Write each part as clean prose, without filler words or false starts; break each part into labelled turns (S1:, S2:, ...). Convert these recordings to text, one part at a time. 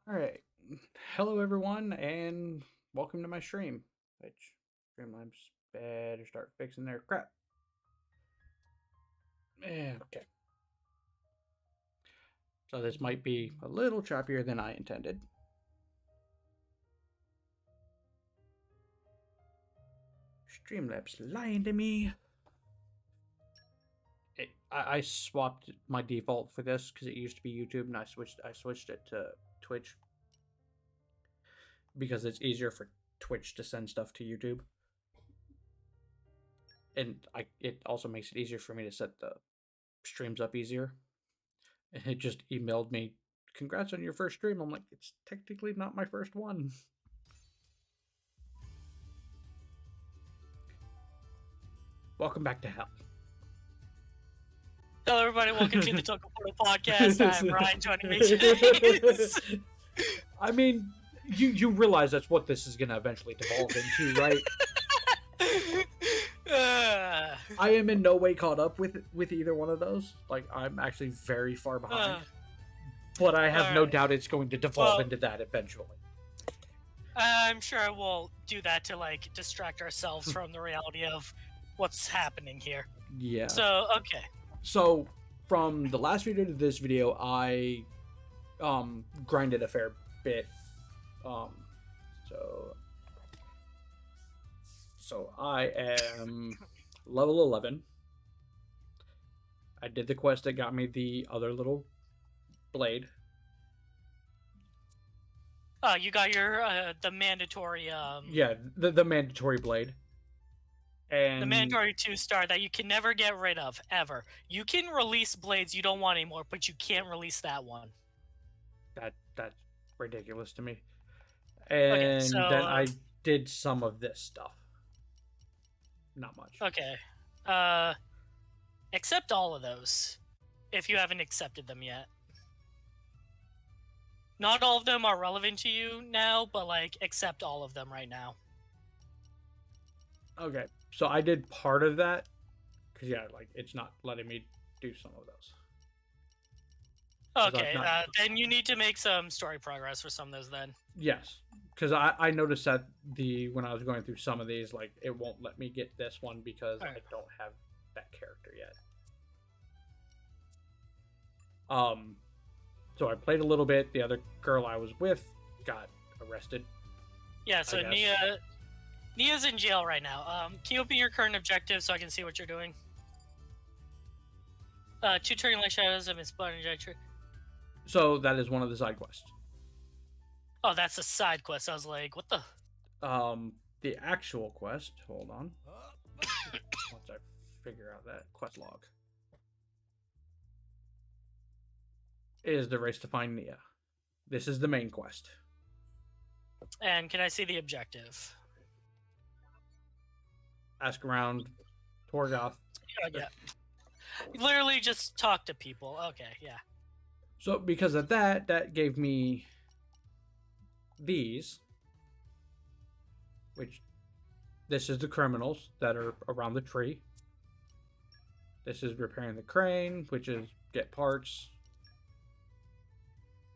S1: All right. Hello, everyone, and welcome to my stream. Which Streamlabs better start fixing their crap. Okay. So this might be a little choppier than I intended. Streamlabs lying to me. I swapped my default for this because it used to be YouTube, and I switched it to Twitch because it's easier for Twitch to send stuff to YouTube. And it also makes it easier for me to set the streams up easier. And it just emailed me, "Congrats on your first stream." I'm like, it's technically not my first one. Welcome back to hell.
S2: Hello, everybody. Welcome to the Token Portal Podcast. I'm Ryan, joining me today.
S1: I mean, you realize that's what this is going to eventually devolve into, right?
S2: I
S1: am in no way caught up with either one of those. Like, I'm actually very far behind. But I have no doubt it's going to devolve into that eventually.
S2: I'm sure we'll do that to, like, distract ourselves from the reality of what's happening here.
S1: Yeah.
S2: So, okay.
S1: So, from the last video to this video, I grinded a fair bit. So I am level 11. I did the quest that got me the other little blade.
S2: Oh, you got your the mandatory
S1: yeah, the mandatory blade. And
S2: the mandatory 2-star that you can never get rid of ever. You can release blades you don't want anymore, but you can't release that one.
S1: That's ridiculous to me. And okay, so, then I did some of this stuff. Not much.
S2: Okay. Accept all of those if you haven't accepted them yet. Not all of them are relevant to you now, but like accept all of them right now.
S1: Okay. So I did part of that because yeah, like it's not letting me do some of those.
S2: Okay, then you need to make some story progress for some of those then.
S1: Yes, because I noticed that when I was going through some of these, like it won't let me get this one because I don't have that character yet. So I played a little bit. The other girl I was with got arrested.
S2: Yeah, so Nia's in jail right now. Can you open your current objective so I can see what you're doing? 2 turning light shadows have been spotted in tree.
S1: So that is one of the side quests.
S2: Oh, that's a side quest. I was like, what the?
S1: The actual quest. Hold on. Once I figure out that quest log, is the race to find Nia. This is the main quest.
S2: And can I see the objective?
S1: Ask around Torgoth.
S2: Yeah. Literally just talk to people. Okay, yeah.
S1: So because of that gave me these, which this is the criminals that are around the tree. This is repairing the crane, which is get parts.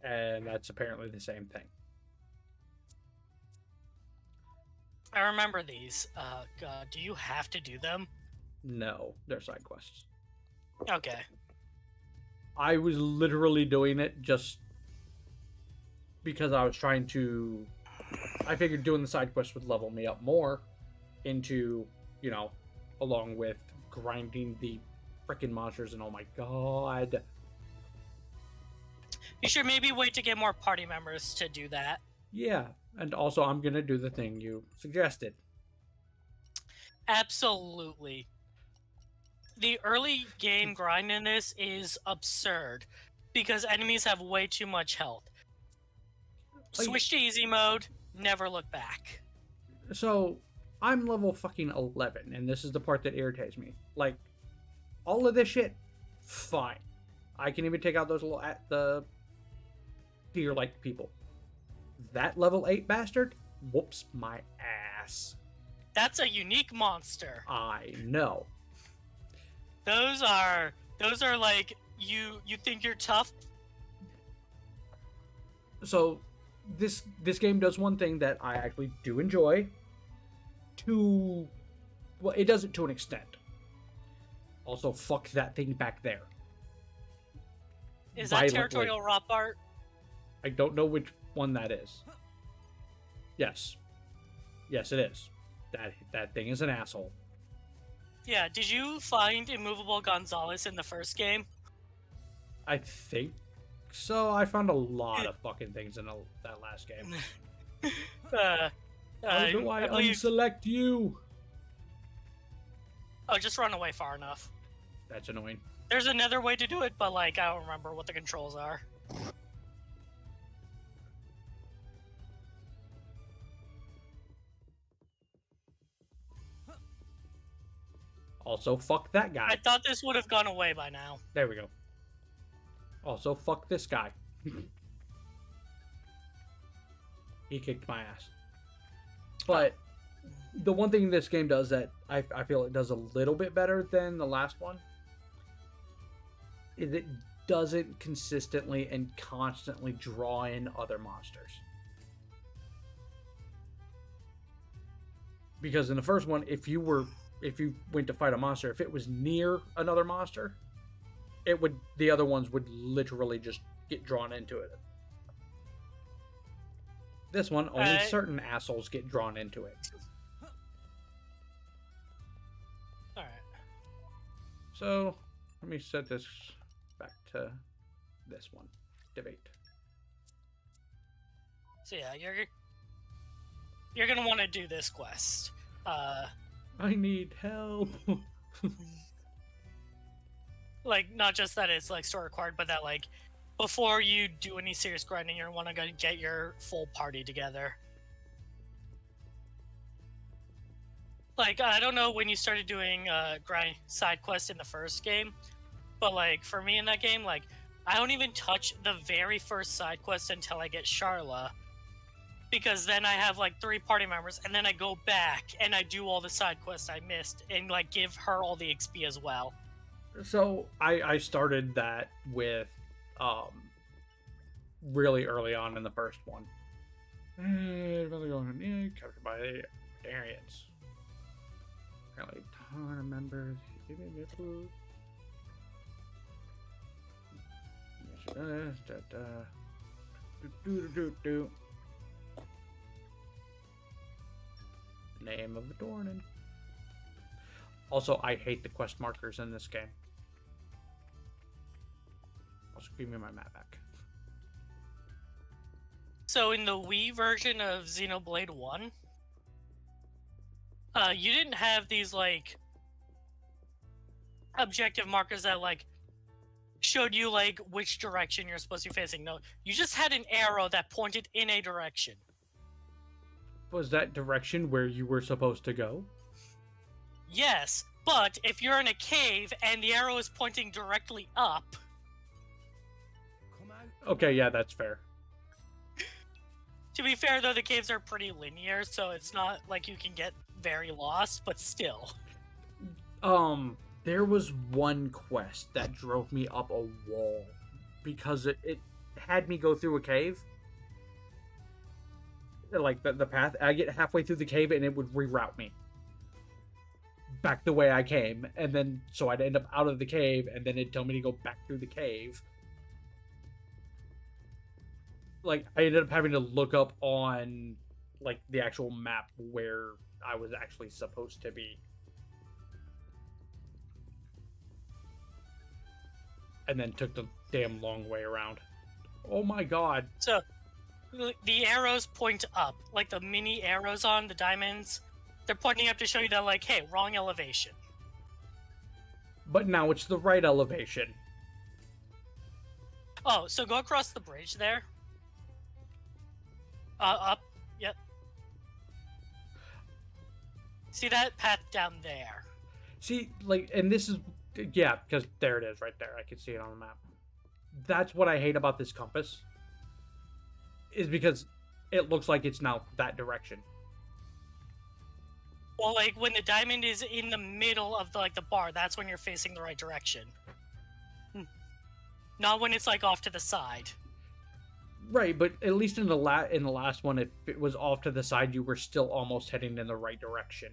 S1: And that's apparently the same thing.
S2: I remember these. God, do you have to do them?
S1: No, they're side quests.
S2: Okay.
S1: I was literally doing it just because I was trying to... I figured doing the side quests would level me up more into, you know, along with grinding the freaking monsters, and oh my god.
S2: You should maybe wait to get more party members to do that.
S1: Yeah, and also I'm going to do the thing you suggested.
S2: Absolutely. The early game grind in this is absurd because enemies have way too much health. Switch to easy mode, never look back.
S1: So, I'm level fucking 11, and this is the part that irritates me. Like, all of this shit, fine. I can even take out those little deer-like people. That level 8 bastard whoops my ass.
S2: That's a unique monster.
S1: I know.
S2: Those are like you think you're tough.
S1: So this game does one thing that I actually do enjoy. Well, it does it to an extent. Also, fuck that thing back there.
S2: Is that territorial rot art?
S1: I don't know which one that is. Yes. Yes, it is. That thing is an asshole.
S2: Yeah, did you find Immovable Gonzalez in the first game?
S1: I think so. I found a lot of fucking things in that last game. How do I unselect you?
S2: Oh, just run away far enough.
S1: That's annoying.
S2: There's another way to do it, but like I don't remember what the controls are.
S1: Also, fuck that guy.
S2: I thought this would have gone away by now.
S1: There we go. Also, fuck this guy. He kicked my ass. But the one thing this game does that I feel it does a little bit better than the last one is it doesn't consistently and constantly draw in other monsters. Because in the first one, if you went to fight a monster, if it was near another monster, the other ones would literally just get drawn into it. This one, only certain assholes get drawn into it.
S2: Alright.
S1: So, let me set this back to this one. Debate.
S2: So yeah, you're gonna want to do this quest.
S1: I need help.
S2: Like, not just that it's like story required, but that like before you do any serious grinding, you're want to go get your full party together. Like, I don't know when you started doing grind side quests in the first game, but like for me in that game, like I don't even touch the very first side quest until I get Sharla, because then I have like 3 party members, and then I go back and I do all the side quests I missed and like give her all the XP as well.
S1: So I started that with really early on in the first one. Captured by Darians. Apparently, ton of members. Name of the Dornan. Also, I hate the quest markers in this game. Also, give me my map back.
S2: So in the Wii version of Xenoblade 1, you didn't have these like objective markers that like showed you like which direction you're supposed to be facing. No, you just had an arrow that pointed in a direction.
S1: Was that direction where you were supposed to go?
S2: Yes, but if you're in a cave and the arrow is pointing directly up...
S1: Okay, yeah, that's fair.
S2: To be fair, though, the caves are pretty linear, so it's not like you can get very lost, but still.
S1: There was one quest that drove me up a wall because it had me go through a cave. Like, the path, I get halfway through the cave and it would reroute me back the way I came, and then so I'd end up out of the cave, and then it'd tell me to go back through the cave. Like, I ended up having to look up on like the actual map where I was actually supposed to be, and then took the damn long way around. Oh my god.
S2: So the arrows point up, like the mini arrows on the diamonds. They're pointing up to show you that, like, hey, wrong elevation.
S1: But now it's the right elevation.
S2: Oh, so go across the bridge there. Up. Yep. See that path down there?
S1: See, like, and this is, yeah, because there it is right there. I can see it on the map. That's what I hate about this compass. Is because it looks like it's now that direction.
S2: Well, like, when the diamond is in the middle of the bar, that's when you're facing the right direction. Not when it's, like, off to the side.
S1: Right, but at least in the last one, if it was off to the side, you were still almost heading in the right direction.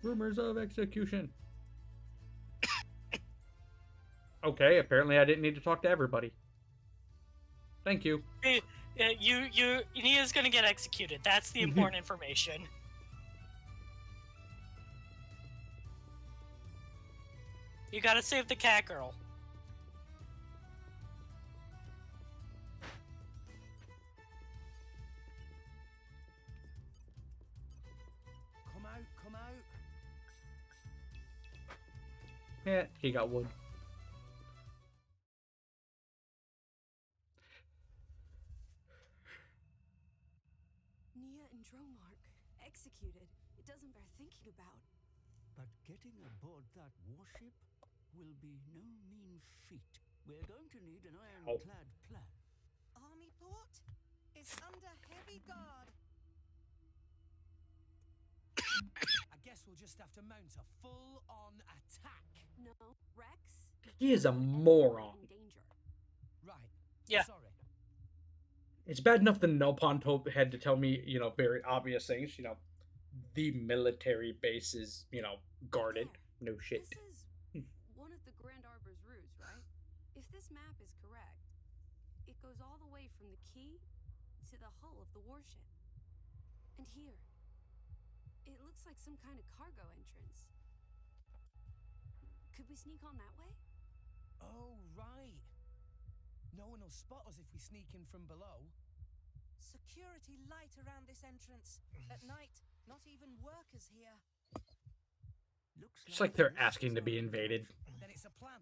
S1: Rumors of execution. Okay, apparently I didn't need to talk to everybody. Thank you.
S2: Nia's gonna get executed. That's the important information. You gotta save the cat girl.
S3: Come out, come out.
S1: Yeah, he got wood.
S4: Nia and Dromark executed. It doesn't bear thinking about.
S3: But getting aboard that warship will be no mean feat. We're going to need an ironclad plan.
S5: Army port is under heavy guard.
S3: I guess we'll just have to mount a full-on attack.
S4: No, Rex.
S1: He is a moron.
S4: In danger.
S3: Right.
S2: Yeah.
S3: Sorry.
S1: It's bad enough the Nopon had to tell me, very obvious things. The military base is, guarded. No shit.
S4: This is one of the Grand Arbor's routes, right? If this map is correct, it goes all the way from the key to the hull of the warship. And here, it looks like some kind of cargo entrance. Could we sneak on that way?
S3: Oh, right. No one will spot us if we sneak in from below.
S5: Security light around this entrance. At night, not even workers here.
S3: Looks
S1: It's like they're asking to be invaded.
S3: Then it's a plan.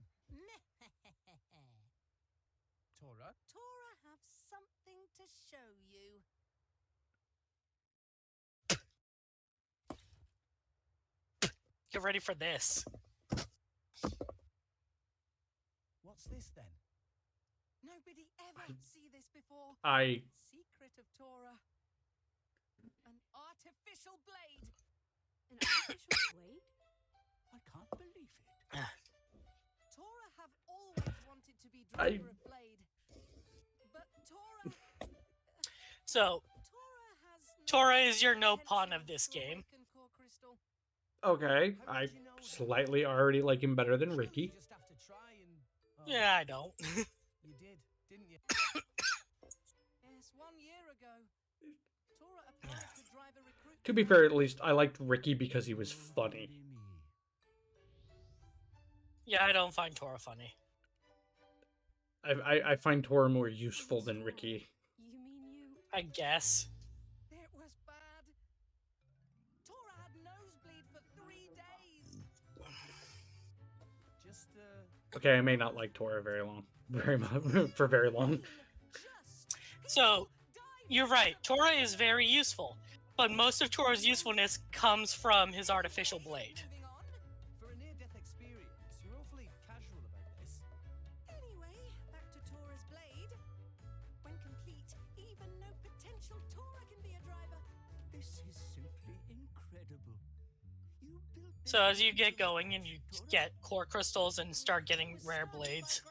S3: Tora?
S5: Tora have something to show you.
S2: Get ready for this.
S3: What's this then?
S5: Nobody ever see this before. Secret of Tora. An artificial blade.
S4: An artificial blade?
S3: I can't believe it.
S5: Tora have always wanted to be driver of blade. But Tora...
S2: So, Tora is your no pawn of this game.
S1: Okay, I slightly already like him better than Ricky.
S3: Just have to try and...
S2: Yeah, I don't.
S3: You did, didn't you?
S5: Yes, 1 year ago. Tora applied to drive a recruitment.
S1: To be fair, at least I liked Ricky because he was funny.
S2: Yeah, I don't find Tora funny.
S1: I find Tora more useful than Ricky.
S4: You mean you?
S2: I guess.
S5: It was bad. Tora had nosebleed for 3 days.
S3: Just,
S1: Okay, I may not like Tora very long. For very long.
S2: So, you're right. Tora is very useful, but most of Tora's usefulness comes from his artificial blade.
S5: Moving on.
S3: for a near-death experience, you're awfully casual about this.
S5: Anyway, back to Tora's blade. When complete, even no potential Tora can be a driver.
S3: This is simply incredible. You built
S2: So as you get going and you get core crystals and start getting rare blades,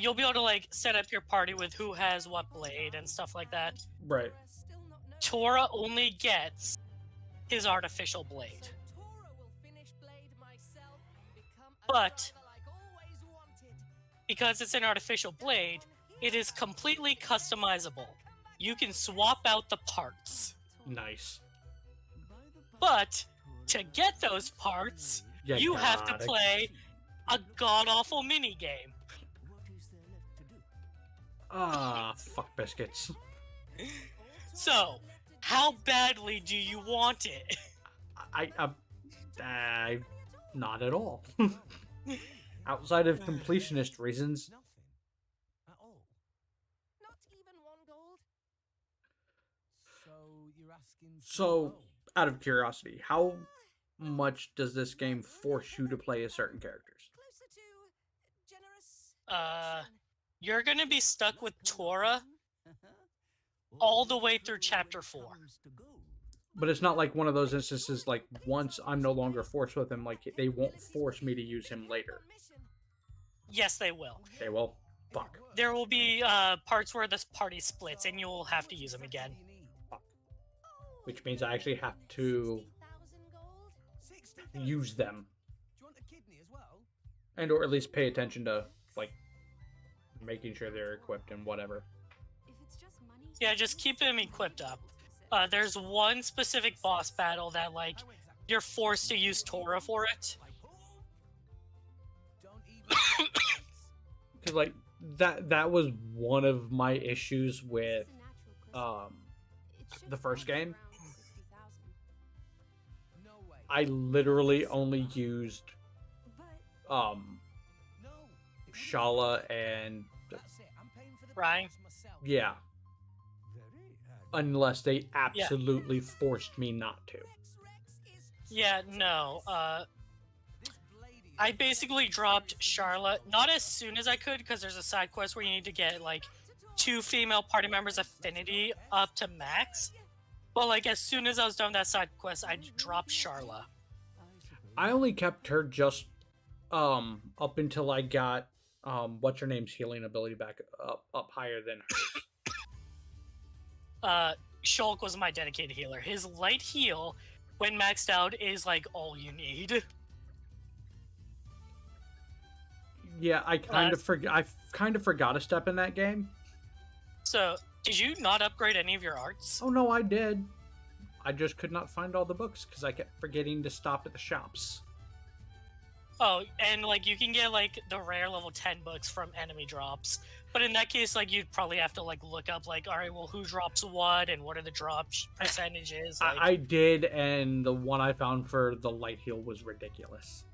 S2: you'll be able to set up your party with who has what blade and stuff like that.
S1: Right.
S2: Tora only gets his artificial blade. But because it's an artificial blade, it is completely customizable. You can swap out the parts.
S1: Nice.
S2: But to get those parts, you have to play a god-awful minigame.
S3: What is there left to do?
S1: Ah, fuck biscuits.
S2: So, how badly do you want it?
S1: I not at all. Outside of completionist reasons.
S3: Nothing. At all.
S5: Not even 1 gold.
S3: So, you're asking for
S1: So,
S3: low?
S1: out of curiosity, how much does this game force you to play as certain characters?
S5: Closer to generous. action.
S2: You're gonna be stuck with Tora
S3: Uh-huh.
S2: all the way through chapter 4.
S3: Comes to go.
S1: But it's not like one of those instances like once I'm no longer forced with him, like they won't force me to use him later.
S2: Yes, they will.
S1: They will. Fuck.
S2: There will be parts where this party splits, and you'll have to use them again.
S1: Fuck. Which means I actually have to use them. And or at least pay attention to, like, making sure they're equipped and whatever.
S2: Yeah, just keep them equipped up. There's one specific boss battle that, like, you're forced to use Tora for it.
S1: Because, like, that was one of my issues with the first game. I literally only used Shala and
S2: Ryan?
S1: yeah, unless they absolutely forced me not to.
S2: Yeah, no. I basically dropped Charlotte, not as soon as I could, because there's a side quest where you need to get, like, 2 female party members' affinity up to max. But, like, as soon as I was done with that side quest, I dropped Charla.
S1: I only kept her just up until I got what's her name's healing ability back up higher than hers.
S2: Shulk was my dedicated healer. His light heal, when maxed out, is, like, all you need.
S1: Yeah, I kind of forgot a step in that game.
S2: So, did you not upgrade any of your arts?
S1: Oh no, I did. I just could not find all the books because I kept forgetting to stop at the shops.
S2: Oh, and, like, you can get, like, the rare level 10 books from enemy drops. But in that case, like, you'd probably have to, like, look up, like, alright, well, who drops what, and what are the drop percentages? Like...
S1: I did, and the one I found for the light heal was ridiculous.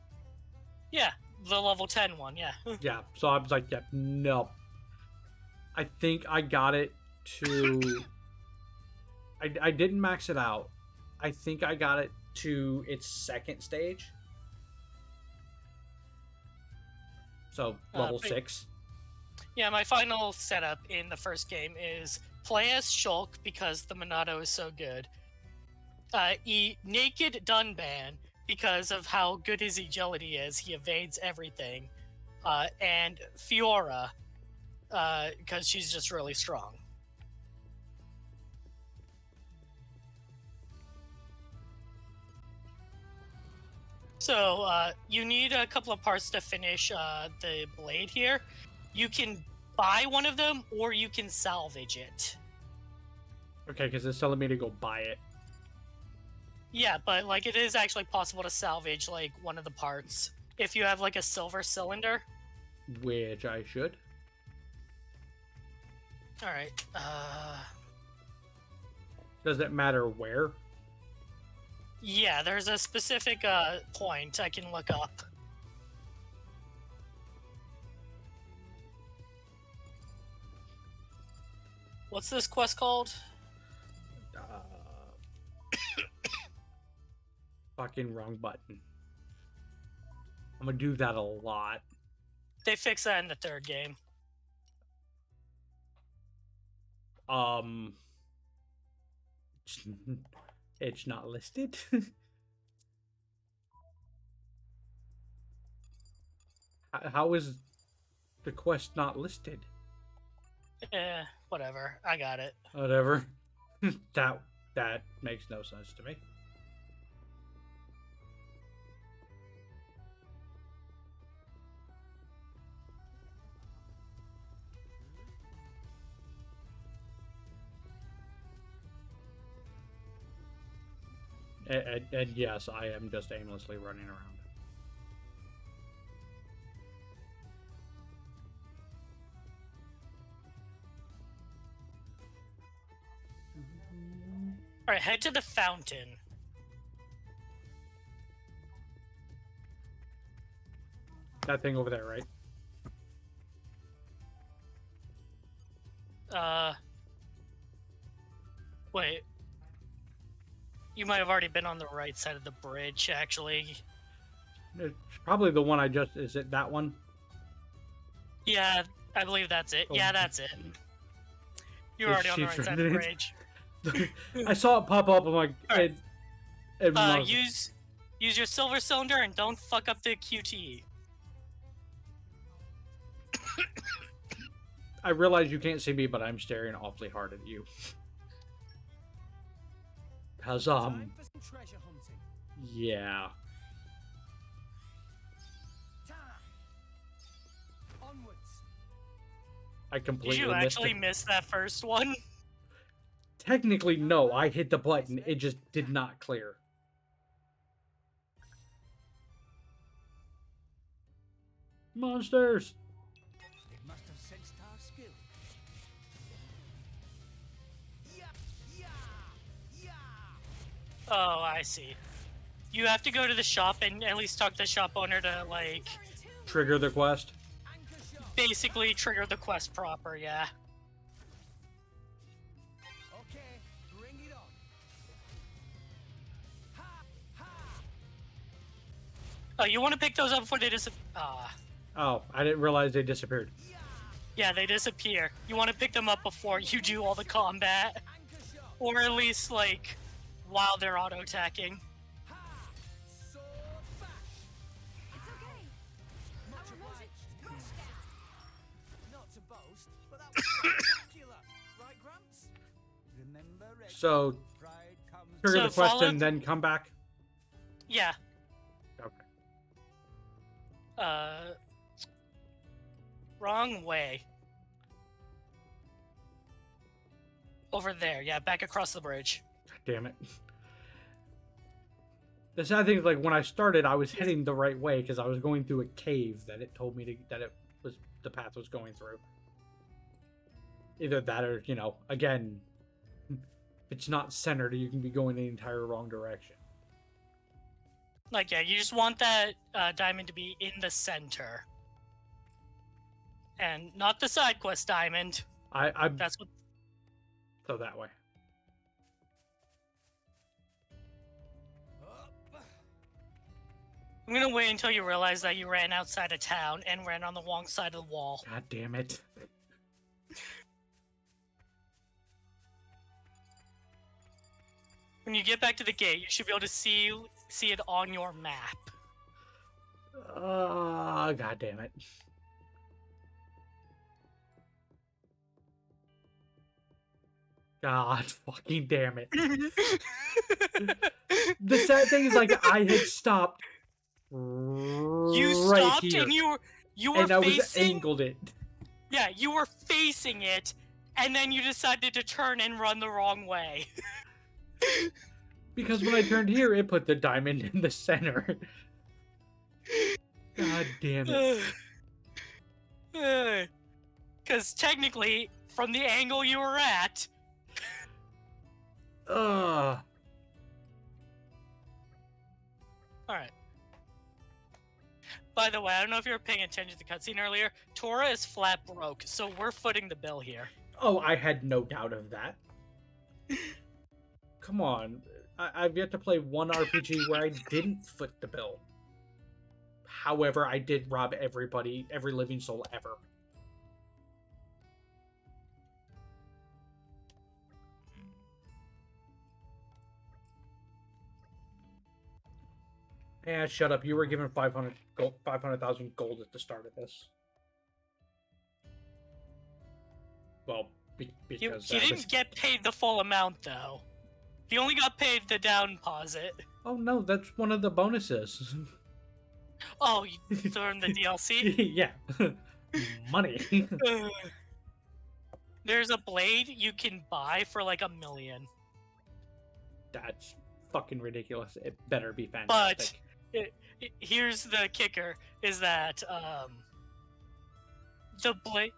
S2: Yeah, the level 10 one, yeah.
S1: Yeah, so I was like, yeah, no. I think I got it to... I didn't max it out. I think I got it to its second stage. So, level 6.
S2: Yeah, my final setup in the first game is play as Shulk because the Monado is so good. Naked Dunban because of how good his agility is. He evades everything. And Fiora because she's just really strong. So, you need a couple of parts to finish the blade here. You can buy one of them, or you can salvage it.
S1: Okay, because it's telling me to go buy it.
S2: Yeah, but, like, it is actually possible to salvage, like, one of the parts. If you have, like, a silver cylinder.
S1: Which I should.
S2: Alright,
S1: Does it matter where?
S2: yeah, there's a specific, point I can look up. What's this quest called?
S1: Fucking wrong button. I'm gonna do that a lot.
S2: They fixed that in the third game.
S1: It's not listed. How is the quest not listed?
S2: Whatever. I got it.
S1: Whatever. That makes no sense to me. And yes, I am just aimlessly running around.
S2: Alright, head to the fountain.
S1: That thing over there, right?
S2: Wait. You might have already been on the right side of the bridge, actually.
S1: It's probably the one I just... Is it that one?
S2: Yeah, I believe that's it.
S1: Oh.
S2: Yeah, that's it. You're already on the right side of the bridge.
S1: I saw it pop up. I'm like,
S2: Alright.
S1: it
S2: Use your silver cylinder and don't fuck up the QTE.
S1: I realize you can't see me, but I'm staring awfully hard at you. Cause
S3: Time for some treasure hunting.
S1: yeah.
S3: Time. Onwards.
S1: I
S2: Did
S1: completely
S2: you
S1: missed
S2: actually
S1: it.
S2: miss that first one?
S1: Technically, no. I hit the button. It just did not clear. Monsters.
S3: It must have sensed our skill. Yeah, yeah, yeah.
S2: Oh, I see. You have to go to the shop and at least talk to the shop owner to, like,
S1: Trigger the quest.
S3: Anchor shot.
S2: basically trigger the quest proper, yeah.
S3: Okay, bring it on. Ha, ha.
S2: Oh, you want to pick those up before they disappear?
S1: Oh, I didn't realize they disappeared.
S2: Yeah, they disappear. You want to pick them up before you do all the combat.
S3: Anchor shot.
S2: Or at least, like, while they're auto-attacking.
S3: Ha. Sword bash.
S4: It's okay.
S3: Much
S4: Our
S3: obliged.
S4: motion rushed out.
S3: Not to boast, but that was spectacular. Right, Gramps? Remember, Red,
S1: So,
S3: pride comes
S1: trigger
S2: So
S1: the quest
S2: follow-
S1: and then come back.
S2: Yeah.
S1: Okay.
S2: Wrong way. Over there, yeah, back across the bridge.
S1: God damn it. The sad thing is, like, when I started, I was heading the right way because I was going through a cave that it told me that it was the path was going through. Either that or, you know, again, if it's not centered, you can be going the entire wrong direction.
S2: Like, yeah, you just want that diamond to be in the center. And not the side quest diamond.
S1: I
S2: That's what...
S1: so that way.
S3: up.
S2: I'm gonna wait until you realize that you ran outside of town and ran on the wrong side of the wall.
S1: God damn it.
S2: When you get back to the gate, you should be able to see it on your map.
S1: God damn it. God fucking damn it. The sad thing is, like, I had stopped
S2: You
S1: right
S2: stopped
S1: here,
S2: and you were
S1: and I was
S2: facing...
S1: angled it.
S2: Yeah, you were facing it, and then you decided to turn and run the wrong way.
S1: Because when I turned here, it put the diamond in the center. God damn it.
S2: Because technically, from the angle you were at...
S1: Ugh.
S2: Alright. By the way, I don't know if you were paying attention to the cutscene earlier. Tora is flat broke, so we're footing the bill here.
S1: Oh, I had no doubt of that. Come on. I've yet to play one RPG where I didn't foot the bill. However, I did rob everybody, every living soul ever. Yeah, shut up. You were given 500,000 gold at the start of this. Well, because
S2: He didn't get paid the full amount, though. He only got paid the down deposit.
S1: Oh no, that's one of the bonuses.
S2: Oh, you threw in the DLC?
S1: Yeah. Money.
S2: There's a blade you can buy for like $1 million.
S1: That's fucking ridiculous. It better be fantastic.
S2: Here's the kicker: is that the blade,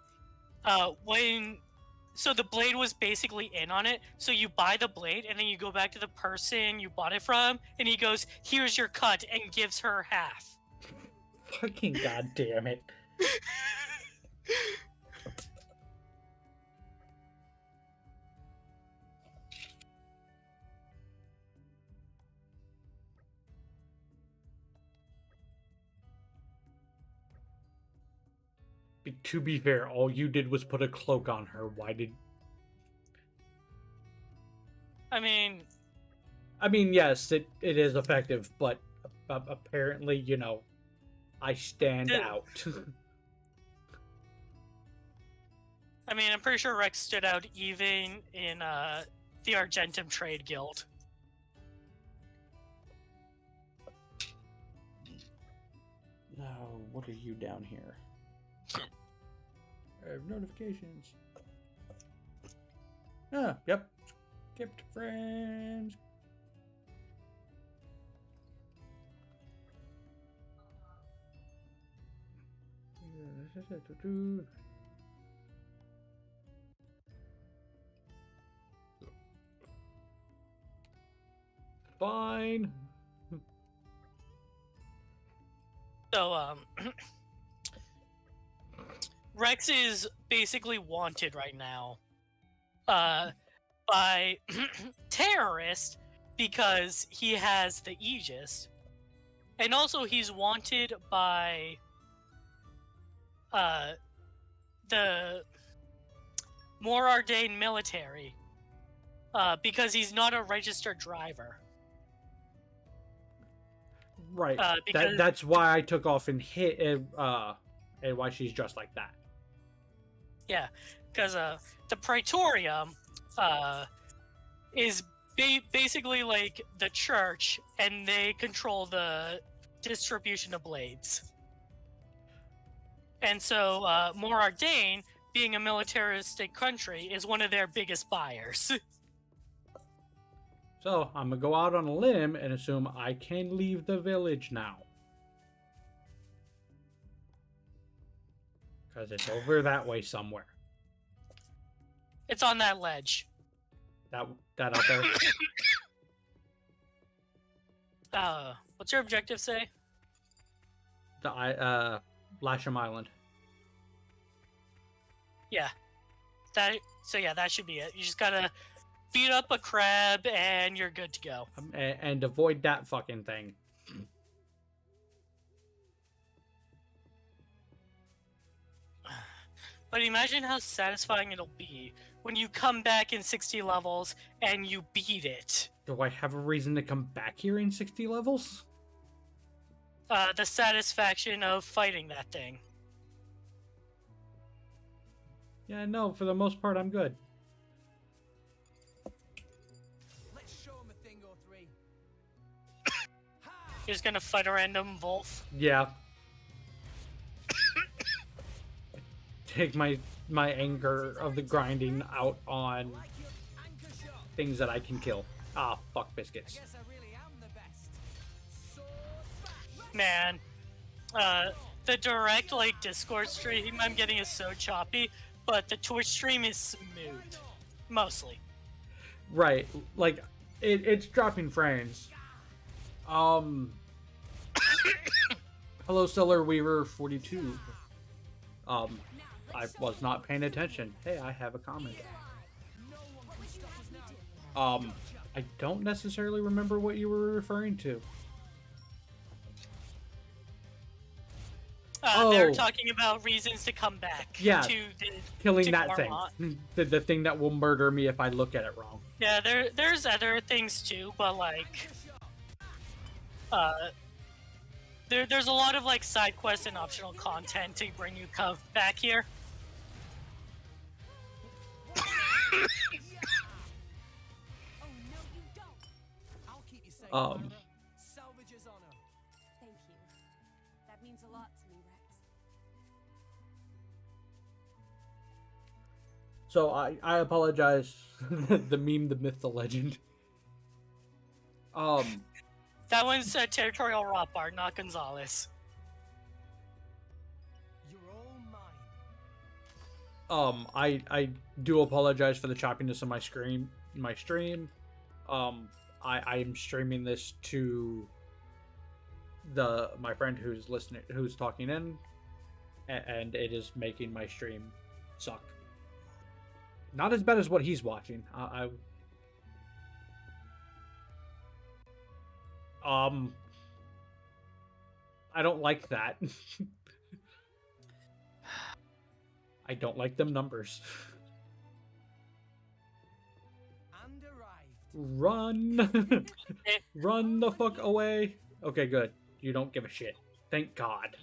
S2: so the blade was basically in on it. So you buy the blade, and then you go back to the person you bought it from, and he goes, "Here's your cut," and gives her half.
S1: Fucking goddamn it. To be fair, all you did was put a cloak on her. Why did...
S2: I mean,
S1: yes, it is effective, but apparently, you know, I stand
S2: Dude.
S1: out.
S2: I mean, I'm pretty sure Rex stood out even in the Argentum Trade Guild.
S1: Now, what are you down here? I have notifications. Ah, yep. Skipped frames. Fine.
S2: So, Rex is basically wanted right now by terrorists because he has the Aegis. And also he's wanted by the Morardane military because he's not a registered driver.
S1: Right.
S2: Because
S1: That's why I took off and hit and why she's dressed like that.
S2: yeah, because the Praetorium is basically like the church, and they control the distribution of blades. And so Morardane, being a militaristic country, is one of their biggest buyers.
S1: So I'm gonna go out on a limb and assume I can leave the village now. Because it's over that way somewhere.
S2: It's on that ledge.
S1: That out there?
S2: What's your objective say?
S1: The Lasham Island.
S2: Yeah. That should be it. You just gotta beat up a crab and you're good to go.
S1: And avoid that fucking thing.
S2: But imagine how satisfying it'll be when you come back in 60 levels and you beat it.
S1: Do I have a reason to come back here in 60 levels?
S2: The satisfaction of fighting that thing.
S1: Yeah, no, for the most part, I'm good.
S3: Let's show him a thing or three.
S2: You're just gonna fight a random Wolf.
S1: Yeah. Take my anger of the grinding out on
S3: Like your anchor shot.
S1: things that I can kill. Ah, fuck biscuits.
S3: Guess I really am the best. Sword bash.
S2: Man, the direct like Discord stream I'm getting is so choppy, but the Twitch stream is smooth, mostly.
S1: Right, like it's dropping frames. Hello, Stellar Weaver 42. I was not paying attention. Hey, I have a comment. I don't necessarily remember what you were referring to.
S2: They're
S1: Oh.
S2: talking about reasons to come back.
S1: Yeah,
S2: To
S1: Killing that
S2: Gormont.
S1: thing. The thing that will murder me if I look at it wrong.
S2: Yeah, there's other things too, but like, there's a lot of like side quests and optional content to bring you back here.
S5: Oh, no, you don't.
S3: I'll keep you safe.
S1: Um.
S3: Martha. Salvage his honor.
S4: Thank you. That means a lot to me, Rex.
S1: So I apologize. The meme, the myth, the legend.
S2: That one's Territorial Rothbard, not Gonzalez.
S3: You're all mine.
S1: I do apologize for the choppiness of my stream. I am streaming this to my friend who's talking in, and it is making my stream suck. Not as bad as what he's watching. I don't like that. I don't like them numbers.
S3: And arrived.
S1: Run! Run the fuck away! Okay, good. You don't give a shit. Thank God.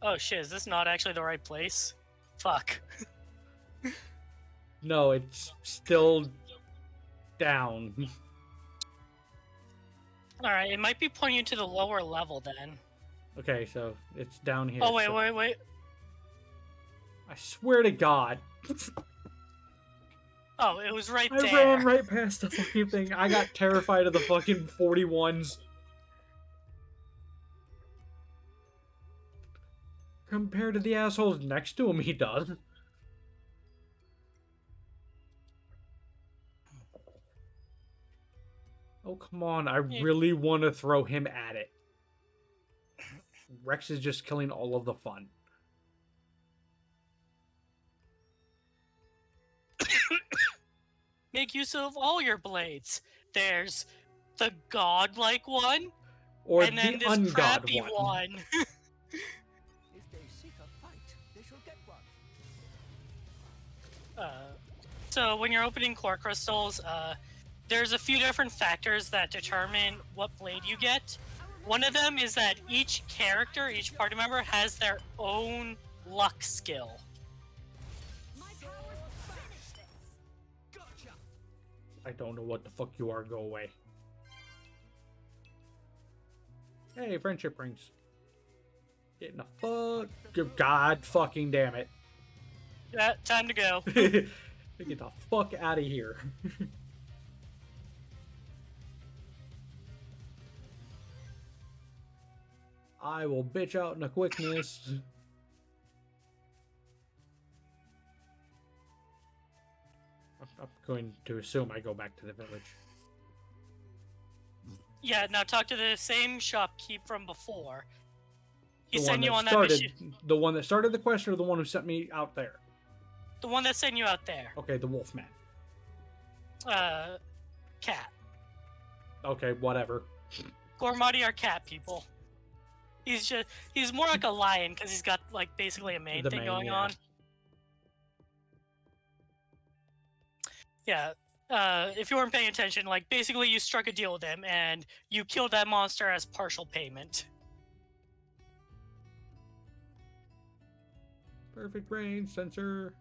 S2: Oh shit, is this not actually the right place? Fuck.
S1: No, it's still down.
S2: Alright, it might be pointing you to the lower level then.
S1: Okay, so it's down here.
S2: Oh, wait,
S1: so-
S2: wait.
S1: I swear to God.
S2: Oh, it was right
S1: I
S2: there.
S1: ran right past the fucking thing. I got terrified of the fucking 41s. Compared to the assholes next to him, he does. Oh, come on. I really want to throw him at it. Rex is just killing all of the fun.
S2: Make use of all your blades. There's the godlike one,
S1: Or
S2: and then
S1: the
S2: this
S1: ungod
S2: crappy
S1: one.
S2: one.
S3: If they seek a fight, they shall get one.
S2: So when you're opening core crystals, there's a few different factors that determine what blade you get. One of them is that each character, each party member, has their own luck skill.
S4: My powers will finish this.
S3: Gotcha.
S1: I don't know what the fuck you are. Go away. Hey, friendship rings. Getting the fuck... God fucking damn it.
S2: Yeah, time to go.
S1: Get the fuck out of here. I will bitch out in a quickness. I'm going to assume I go back to the village.
S2: Yeah, now talk to the same shopkeep from before. He
S1: The
S2: sent
S1: one
S2: you
S1: that
S2: on that
S1: started,
S2: mission.
S1: the one that started the quest, or the one who sent me out there?
S2: The one that sent you out there.
S1: Okay, the Wolfman.
S2: Cat.
S1: Okay, whatever.
S2: Gormati are cat people. He's more like a lion because he's got like basically a main
S1: The
S2: thing
S1: mane,
S2: going
S1: yeah.
S2: on. Yeah. If you weren't paying attention, like basically you struck a deal with him and you killed that monster as partial payment.
S1: Perfect range sensor.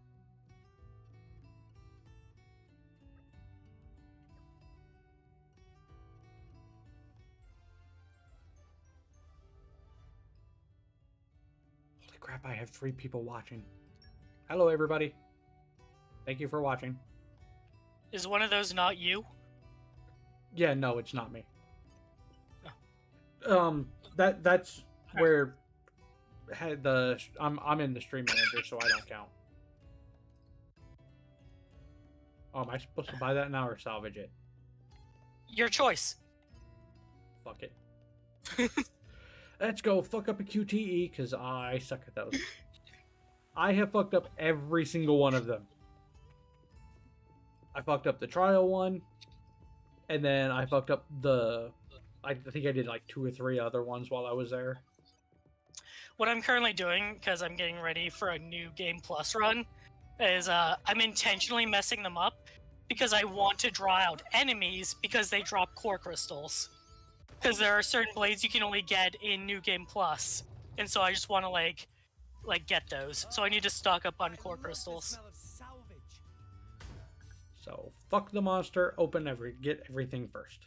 S1: Holy crap, I have 3 people watching. Hello, everybody. Thank you for watching.
S2: Is one of those not you?
S1: Yeah, no, it's not me. That's where had the I'm in the stream manager, so I don't count. Oh, am I supposed to buy that now or salvage it?
S2: Your choice.
S1: Fuck it. Let's go fuck up a QTE, because I suck at those. I have fucked up every single one of them. I fucked up the trial one, and then I fucked up the... I think I did like 2 or 3 other ones while I was there.
S2: What I'm currently doing, because I'm getting ready for a new Game Plus run, is I'm intentionally messing them up because I want to draw out enemies because they drop core crystals. Because there are certain blades you can only get in New Game Plus, and so I just want to like get those. So I need to stock up on core crystals.
S1: So fuck the monster. Get everything first.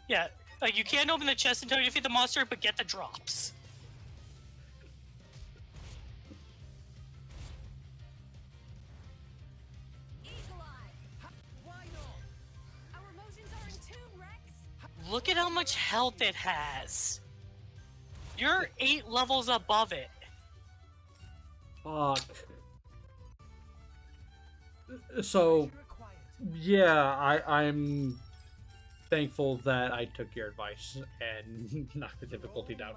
S2: Yeah, like you can't open the chest until you defeat the monster, but get the drops.
S4: Eagle Eye.
S5: Why not?
S4: Our emotions are in tune, Rex.
S2: Look at how much health it has. You're 8 levels above it.
S1: Fuck. So, yeah, I'm thankful that I took your advice and knocked the difficulty down.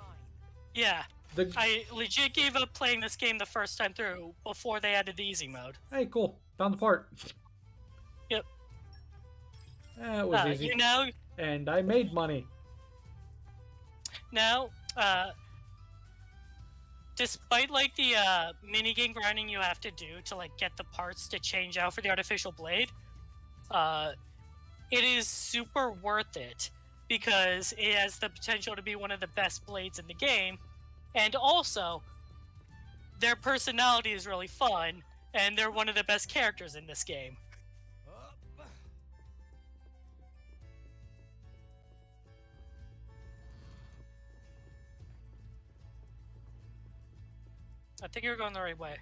S2: Yeah,
S1: The,
S2: I legit gave up playing this game the first time through before they added the easy mode.
S1: hey, cool. Found the part.
S2: Yep.
S1: It was easy.
S2: You know,
S1: And I made money.
S2: now, despite like the minigame grinding you have to do to like get the parts to change out for the artificial blade, it is super worth it because it has the potential to be one of the best blades in the game, and also their personality is really fun, and they're one of the best characters in this game. I think you're going the right way.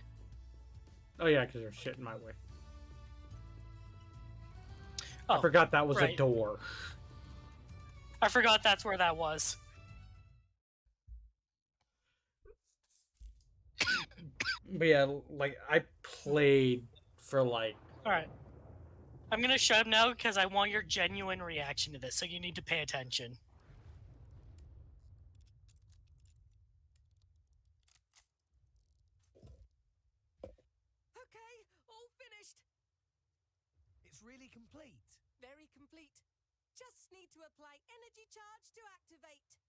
S1: Oh yeah, because there's shit in my way.
S2: Oh,
S1: I forgot that was a
S2: right.
S1: door.
S2: I forgot that's where that was.
S1: But yeah, like I played for like.
S2: Alright. I'm gonna shut up now because I want your genuine reaction to this, so you need to pay attention.
S5: Okay, all finished.
S3: It's really complete.
S5: Very complete. Just need to apply energy charge to activate.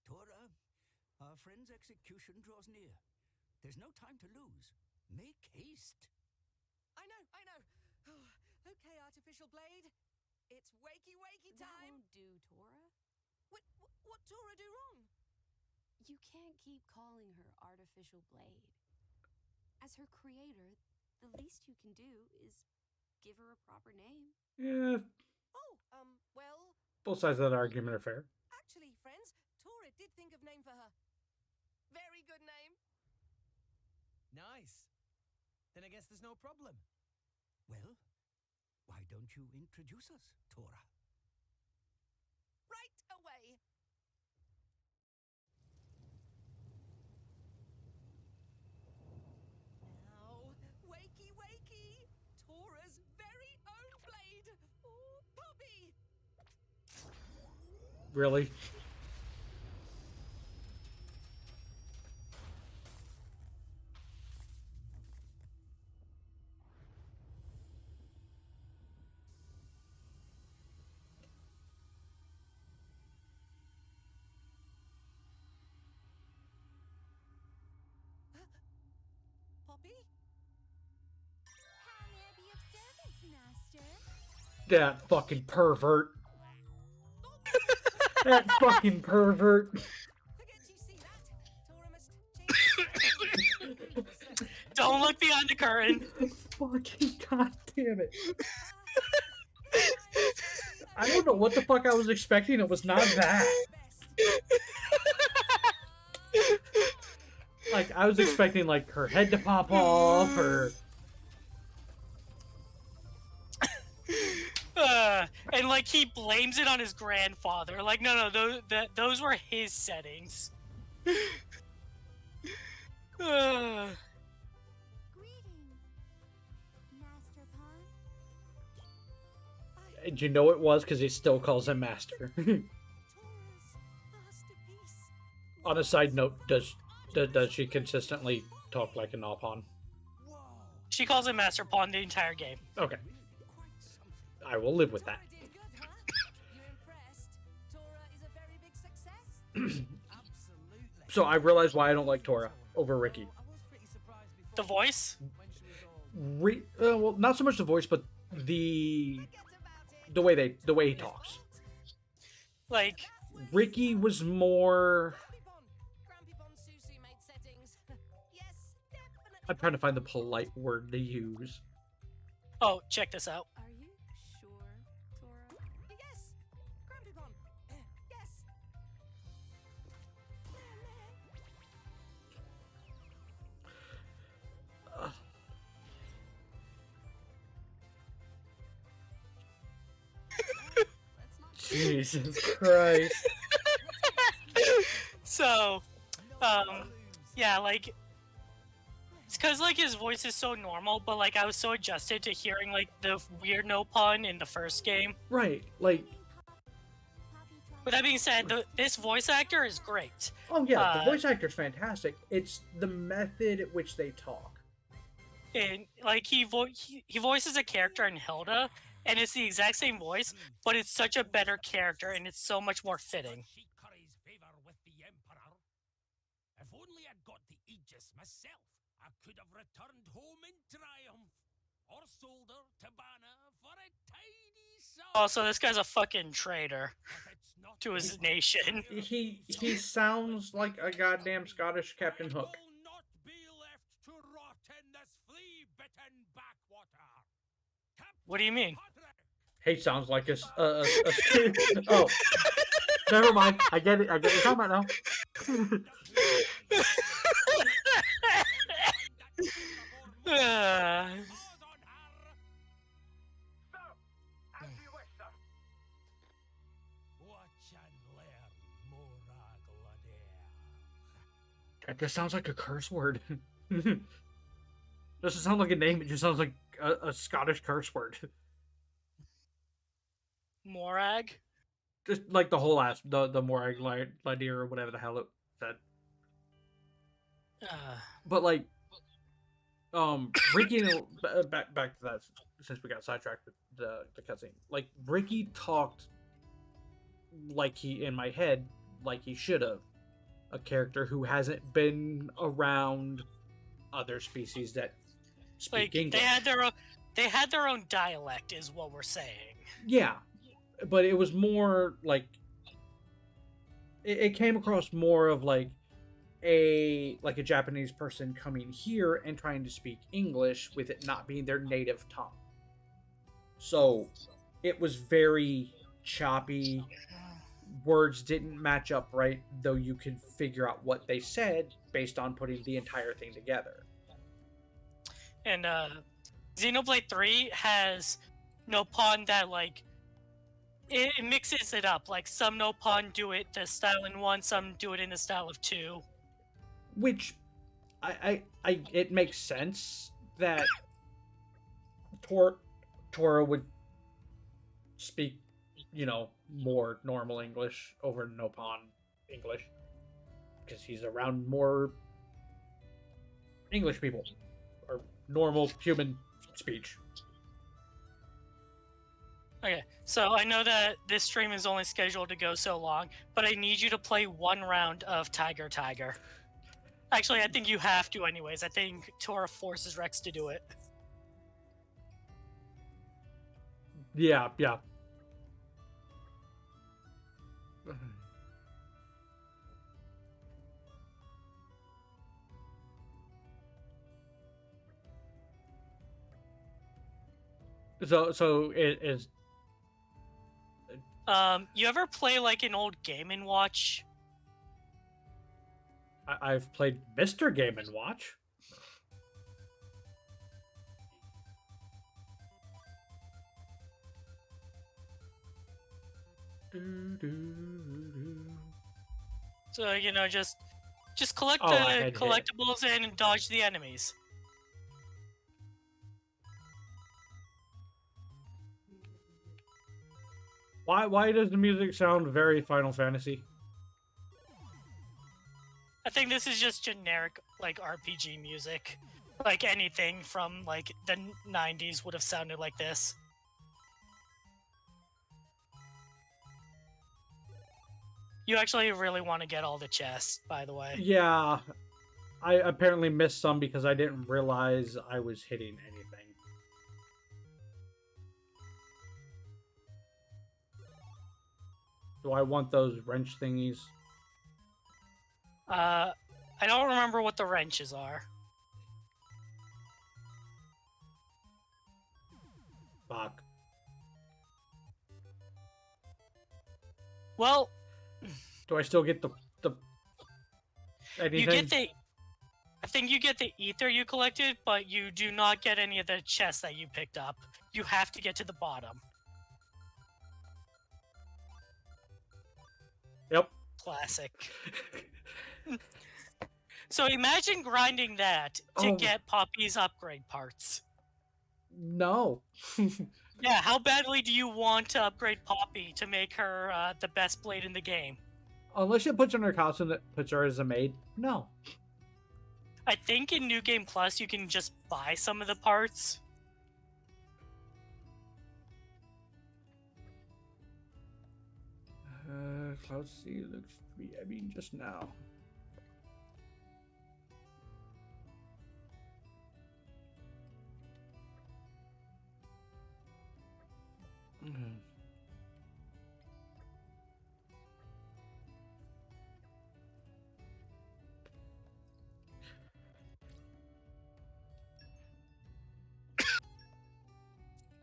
S3: Tora, our friend's execution draws near. There's no time to lose. Make haste.
S5: I know. Okay, artificial blade. It's wakey
S4: That
S5: time.
S4: won't do, Tora.
S5: What Tora do wrong?
S4: You can't keep calling her Artificial Blade. As her creator, the least you can do is give her a proper name.
S1: Yeah,
S5: Oh, well,
S1: both sides of that argument are fair.
S5: actually, friends, Tora did think of name for her. Very good name.
S6: Nice. Then I guess there's no problem.
S3: Well, why don't you introduce us, Tora?
S5: Right away. Now, wakey, Tora's very own blade. Oh, Poppy.
S1: Really?
S5: Poppy?
S4: How may I be of service, Master?
S1: That fucking pervert. That fucking pervert.
S5: Forget you see that. Tora must change.
S2: Don't look behind the curtain.
S1: Fucking goddamn it. I don't know what the fuck I was expecting. It was not that. Like, I was expecting, like, her head to pop off, or...
S2: And like he blames it on his grandfather. Like, no, those were his settings.
S4: Greetings, Master Pawn.
S1: And you know it was because he still calls him Master.
S5: Tora's masterpiece.
S1: On a side note, does she consistently talk like an Alpon?
S3: Whoa!
S2: She calls him Master Pawn the entire game.
S1: Okay,
S3: Really quite something.
S1: I will live with that.
S5: Tora did good, huh? You impressed? Tora is a very big success.
S6: Absolutely.
S1: So I realized why I don't like Tora over Ricky.
S6: I was pretty surprised before
S2: The voice?
S6: when she was all
S1: Well, not so much the voice, but the
S5: Forget about it.
S1: the way he talks.
S2: Like,
S1: Ricky was more.
S5: Grampy Bon Susu made settings. Yes, definitely.
S1: I'm trying to find the polite word to use.
S2: oh, check this out.
S4: Are you sure, Tora?
S5: Yes, Grampy Bon. Yes.
S1: Jesus Christ.
S2: So, yeah, like, it's because like his voice is so normal, but like I was so adjusted to hearing like the weird no pun in the first game.
S1: Right, like,
S2: With that being said, this voice actor is great.
S1: oh yeah, the
S2: Uh,
S1: voice actor's fantastic. It's the method at which they talk.
S2: And like he voices a character in Hilda, and it's the exact same voice, but it's such a better character, and it's so much more fitting.
S7: She curries favor with the Emperor. If only I'd got the
S3: this myself. I could have returned home in triumph, or sold her to Banner for a tiny sum.
S2: Also, this guy's a fucking traitor
S3: But it's not
S2: to his
S3: over.
S2: nation.
S1: He sounds like a goddamn Scottish Captain Hook.
S3: I will not be left to rot in this flea-bitten backwater.
S2: What do you mean?
S1: He sounds like a oh. Never mind. I get it. I get what you're talking about now.
S3: Watch and learn, Moraglader.
S1: That just sounds like a curse word. Doesn't sound like a name. It just sounds like a Scottish curse word.
S2: Morag?
S1: Just like the whole ass, the Morag Lydir or whatever the hell it said. But like, Ricky, back to that since we got sidetracked with the cutscene. Like Ricky talked like he in my head like he should have, a character who hasn't been around other species that speak
S2: Like
S1: English.
S2: they had their own dialect, is what we're saying.
S1: Yeah, but it was more like it came across more of like a Japanese person coming here and trying to speak English with it not being their native tongue. So it was very choppy. Words didn't match up right, though you could figure out what they said based on putting the entire thing together.
S2: And Xenoblade 3 has Nopon that like it mixes it up. Like some Nopon do it the style in 1, some do it in the style of 2.
S1: Which I it makes sense that Tora would speak, more normal English over Nopon English because he's around more English people or normal human speech.
S2: Okay, so I know that this stream is only scheduled to go so long, but I need you to play 1 round of Tiger Tiger. Actually, I think you have to anyways. I think Tora forces Rex to do it.
S1: Yeah. So it is.
S2: You ever play like an old Game & Watch?
S1: I've played Mr. Game & Watch.
S2: So just collect
S1: Oh, I
S2: the
S1: had
S2: collectibles and dodge the enemies.
S1: Why does the music sound very Final Fantasy?
S2: I think this is just generic like RPG music. Like anything from like the 90s would have sounded like this. You actually really want to get all the chests, by the way.
S1: Yeah, I apparently missed some because I didn't realize I was hitting anything. Do I want those wrench thingies?
S2: I don't remember what the wrenches are.
S1: Fuck.
S2: Well,
S1: Do I still get the anything?
S2: you get the. I think you get the ether you collected, but you do not get any of the chests that you picked up. You have to get to the bottom.
S1: Yep.
S2: Classic. So imagine grinding that to
S1: Oh.
S2: get Poppy's upgrade parts.
S1: No.
S2: Yeah, how badly do you want to upgrade Poppy to make her the best blade in the game?
S1: Unless it puts on her costume that puts her as a maid. No.
S2: I think in New Game Plus you can just buy some of the parts.
S1: Cloud Sea looks to be ebbing just now. Mhm.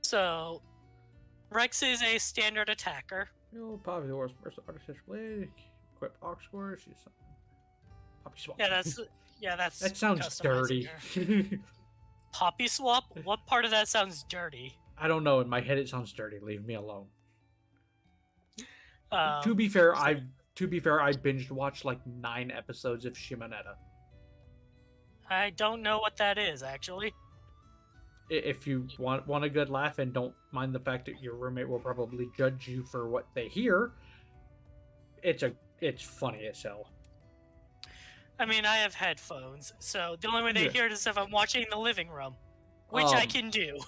S2: So, Rex is a standard attacker.
S1: Poppy the worst person, artificial blade, equip ox score, she's Poppy swap.
S2: Yeah, that's
S1: That sounds
S2: customizing
S1: dirty.
S2: her. Poppy swap? What part of that sounds dirty?
S1: I don't know. In my head, it sounds dirty. Leave me alone. To be
S2: So-
S1: fair, I binged watched like 9 episodes of Shimonetta.
S2: I don't know what that is, actually.
S1: If you want a good laugh and don't mind the fact that your roommate will probably judge you for what they hear, it's funny as hell.
S2: I mean, I have headphones, so the only way they
S1: Yeah.
S2: hear it is if I'm watching in the living room, which I can do.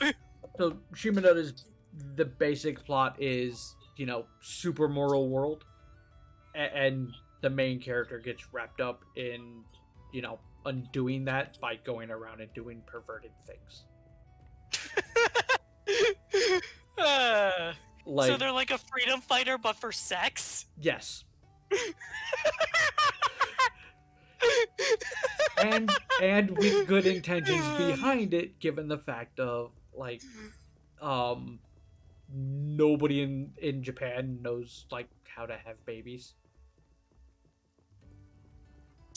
S1: So Shimonota's the basic plot is, super moral world, and the main character gets wrapped up in, undoing that by going around and doing perverted things.
S2: So
S1: Like,
S2: they're like a freedom fighter, but for sex?
S1: yes. and with good intentions behind it, given the fact of like nobody in Japan knows like how to have babies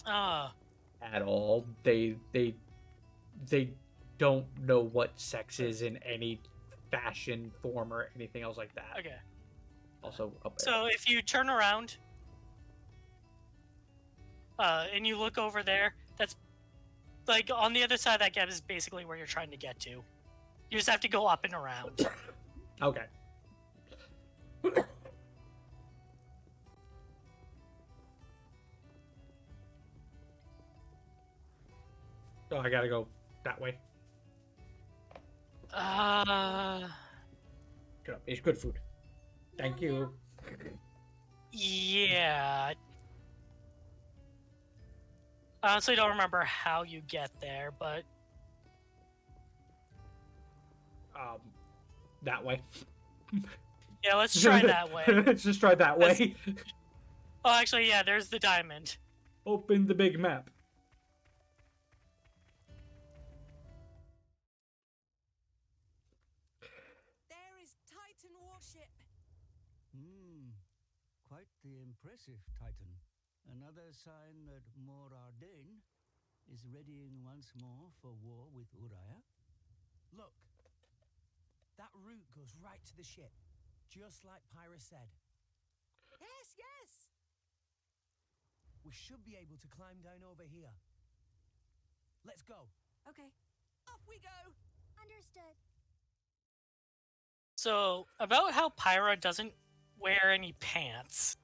S1: at all. They don't know what sex is in any fashion, form, or anything else like that.
S2: Okay.
S1: Also up there.
S2: So if you turn around and you look over there, that's like on the other side of that gap is basically where you're trying to get to. You just have to go up and around.
S1: Okay. So I gotta go that way. Shut up. It's good food. Thank you.
S2: Yeah. I honestly don't remember how you get there, but
S1: That way.
S2: yeah, let's try that way.
S1: Let's just try that way.
S2: Oh, actually, yeah, there's the diamond.
S1: Open the big map.
S5: There is Titan warship.
S3: Quite the impressive Titan. Another sign that Moradin is readying once more for war with Uraya.
S6: Look. That route goes right to the ship, just like Pyra said.
S5: Yes, yes.
S6: We should be able to climb down over here. Let's go.
S5: Okay. Off we go.
S4: Understood.
S2: So, about how Pyra doesn't wear any pants.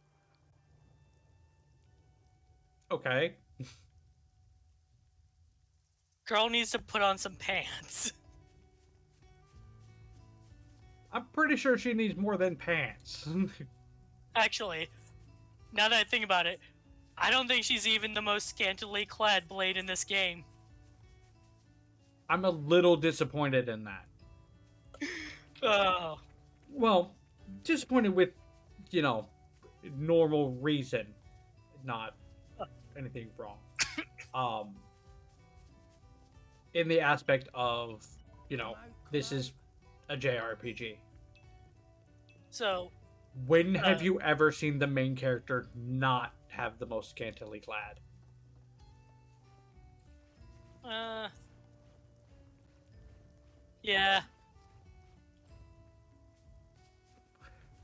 S1: Okay.
S2: Girl needs to put on some pants.
S1: I'm pretty sure she needs more than pants.
S2: Actually, now that I think about it, I don't think she's even the most scantily clad blade in this game.
S1: I'm a little disappointed in that.
S2: Oh.
S1: Well, disappointed with, normal reason, not anything wrong. In the aspect of, this is a JRPG.
S2: So,
S1: When have you ever seen the main character not have the most scantily clad?
S2: yeah.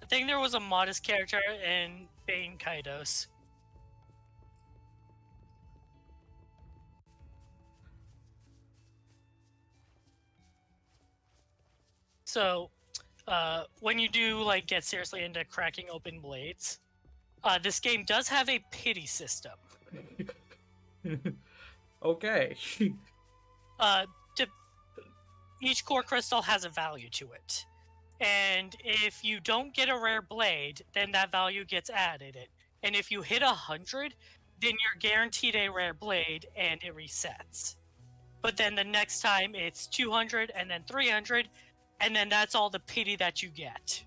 S2: I think there was a modest character in Bane Kaidos. So, when you do like get seriously into cracking open blades, this game does have a pity system.
S1: Okay.
S2: Each core crystal has a value to it, and if you don't get a rare blade, then that value gets added. And if you hit 100, then you're guaranteed a rare blade, and it resets. But then the next time it's 200, and then 300, and then that's all the pity that you get.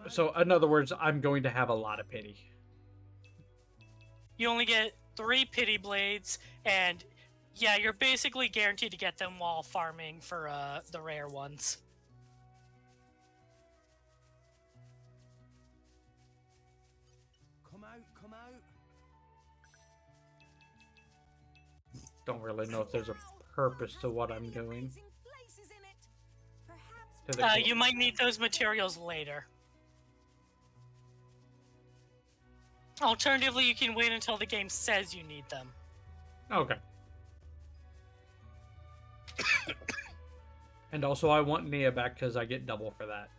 S1: So, in other words, I'm going to have a lot of pity.
S2: You only get 3 pity blades, and yeah, you're basically guaranteed to get them while farming for the rare ones.
S6: Come out, come out.
S1: Don't really know if there's a purpose to what I'm doing. To the
S2: You might need those materials later. Alternatively, you can wait until the game says you need them.
S1: Okay. And also, I want Nia back because I get double for that.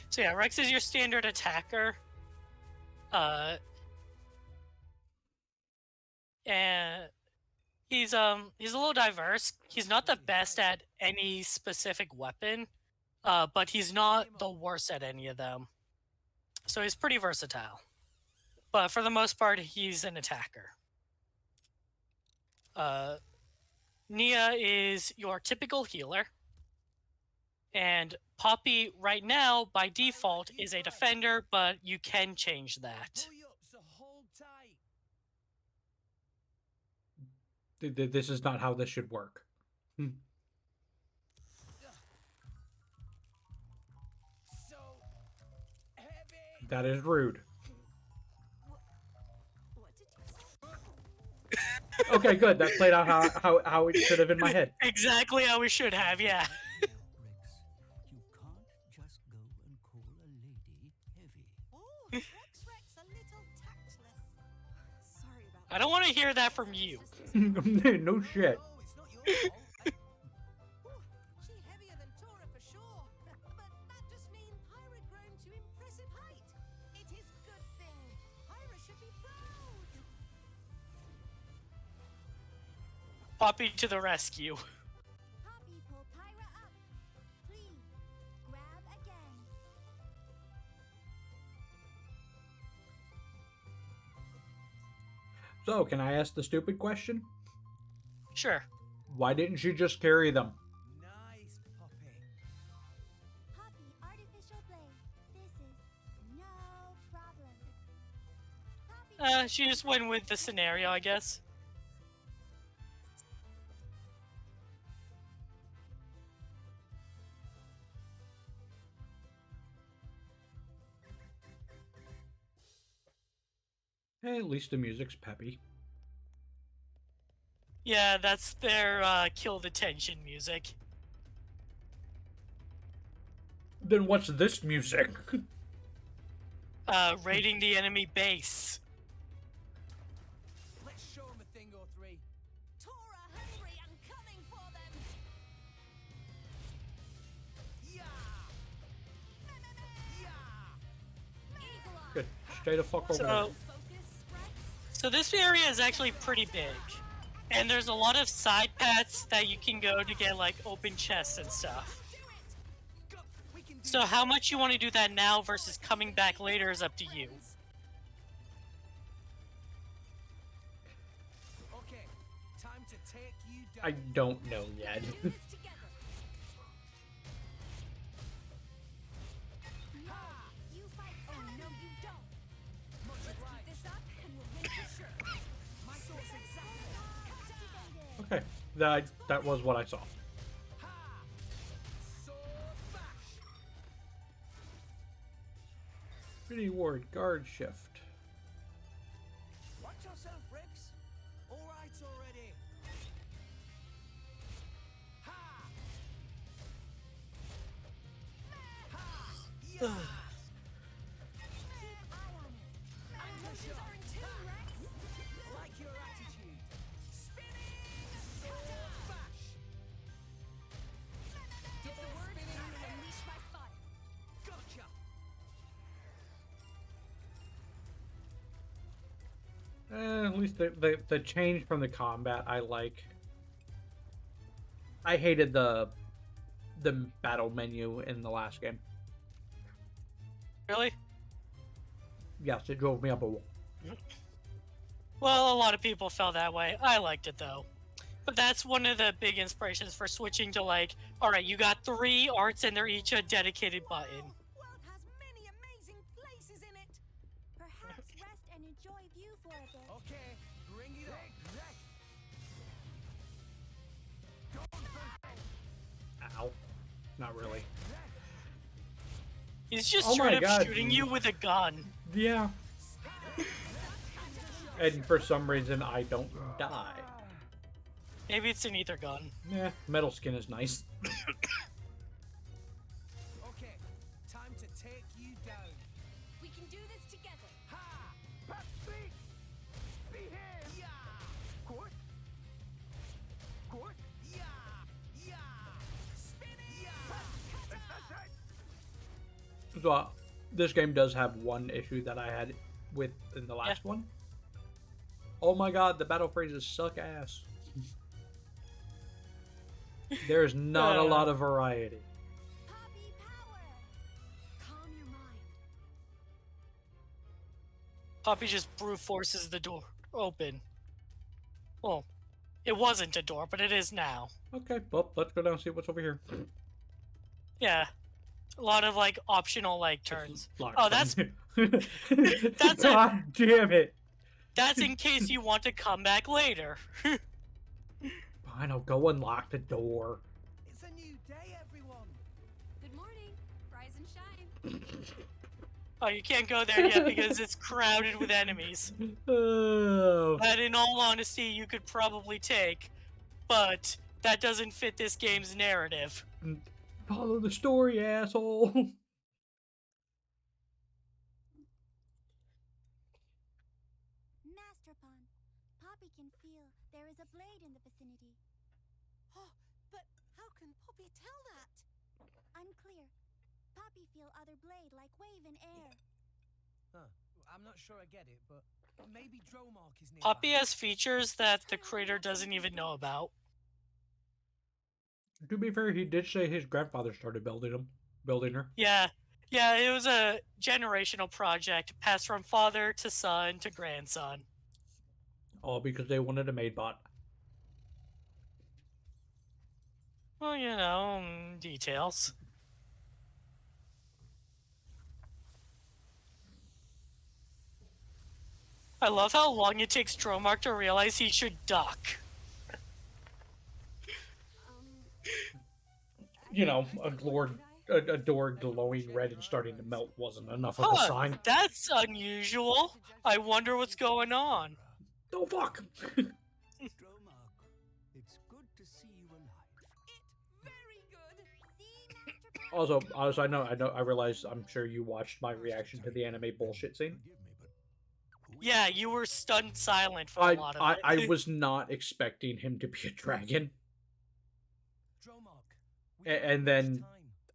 S2: So yeah, Rex is your standard attacker. And he's a little diverse. He's not the best at any specific weapon, but he's not the worst at any of them. So he's pretty versatile. But for the most part, he's an attacker. Nia is your typical healer. And Poppy, right now, by default, is a defender, but you can change that.
S6: Pull you up, so hold tight.
S1: This is not how this should work.
S6: So heavy.
S1: That is rude.
S4: What did you say?
S1: Okay, good. That played out how it should have in my head.
S2: Exactly how we should have, yeah.
S3: Rex, you can't just go and call a lady heavy.
S5: Oh, Rex a little tactless.
S4: Sorry about
S2: I don't want to hear that from you.
S1: No shit.
S6: Oh, it's not your fault.
S5: She heavier than Tora for sure. But that just means Hyra grown to impressive height. It is good thing. Hyra should be proud.
S2: Poppy to the rescue.
S7: Poppy, pull Pyra up. Please, grab again.
S1: So, can I ask the stupid question?
S2: Sure.
S1: Why didn't you just carry them?
S6: Nice, Poppy.
S7: Poppy, artificial blade. This is no problem. Poppy,
S2: She just went with the scenario, I guess.
S1: Hey, at least the music's peppy.
S2: Yeah, that's their kill the tension music.
S1: Then what's this music?
S2: Raiding the enemy base.
S6: Let's show him a thing or three.
S5: Tora hungry and coming for them.
S6: Yeah. Yeah.
S5: Eagle eye.
S1: Good. Stay the fuck over
S2: So,
S1: there.
S5: Focus, Rex.
S2: so this area is actually pretty big. And there's a lot of side paths that you can go to get like open chests and stuff.
S5: Do it.
S6: Go. We can do
S2: So how much you want to do that now versus coming back later is up to you.
S6: Okay, time to take you down.
S1: I don't know yet.
S5: Do this together.
S7: you fight.
S5: Oh no, you don't.
S6: Much
S5: Let's
S6: obliged.
S5: keep this up and we'll win for sure.
S6: My thoughts exactly.
S1: Okay, that was what I saw.
S6: Ha! Sword bash.
S1: Pretty ward guard shift.
S6: Watch yourself, Rex. All right already. Ha! Ha! Yeah!
S7: Keep eye on it.
S5: My emotions are in tune, Rex.
S6: Like your attitude. Spinning sword bash.
S5: Give the word and unleash my fire.
S6: Gotcha.
S1: At least the change from the combat I like. I hated the battle menu in the last game.
S2: Really?
S1: Yes, it drove me up a wall.
S2: Well, a lot of people felt that way. I liked it though. But that's one of the big inspirations for switching to like, all right, you got 3 arts and they're each a dedicated button.
S5: World has many amazing places in it.
S7: Perhaps rest and enjoy view for a bit.
S6: Okay, bring it on.
S1: Ow. Not really.
S2: He's just
S1: Oh my
S2: straight up
S1: God.
S2: shooting you with a gun.
S1: Yeah. And for some reason, I don't die.
S2: Maybe it's an ether gun.
S1: Yeah, metal skin is nice.
S6: Okay, time to take you down.
S4: We can do this together.
S6: Ha! Yeah! Yeah! Spinning! Yeah!
S1: So, this game does have one issue that I had with in the last one. Oh my god, the battle phrases suck ass. There's not a lot of variety.
S7: Poppy power.
S4: Calm your mind.
S2: Poppy just brute forces the door open. Well, it wasn't a door, but it is now.
S1: Okay, well, let's go down and see what's over here.
S2: Yeah. A lot of like optional like turns.
S1: Locked
S2: Oh, that's
S1: from-
S2: that's a-
S1: God damn it.
S2: that's in case you want to come back later.
S1: Fine, I'll go unlock the door.
S6: It's a new day, everyone.
S4: Good morning. Rise and shine.
S2: Oh, you can't go there yet because it's crowded with enemies.
S1: Oh,
S2: That, in all honesty, you could probably take, but that doesn't fit this game's narrative.
S1: follow the story, asshole.
S7: Master Pawn. Poppy can feel there is a blade in the vicinity.
S5: Oh, but how can Poppy tell that?
S7: Unclear. Poppy feel other blade like wave in air.
S6: Huh. I'm not sure I get it, but maybe Dromark is nearby.
S2: Poppy has features that the creator doesn't even know about.
S1: To be fair, he did say his grandfather started building her.
S2: Yeah, it was a generational project passed from father to son to grandson.
S1: All because they wanted a maid bot.
S2: Well, you know, details. I love how long it takes Dromark to realize he should duck.
S1: You know, a door glowing red and starting to melt wasn't enough of a
S2: Huh,
S1: sign.
S2: that's unusual. I wonder what's going on.
S1: Oh fuck!
S3: Dromark, it's good to see you alive.
S5: Very good.
S7: See, Master Pawn?
S1: Also, I realized. I'm sure you watched my reaction to the anime bullshit scene.
S2: Yeah, you were stunned silent for a lot of it.
S1: I was not expecting him to be a dragon.
S6: Dromark.
S1: And then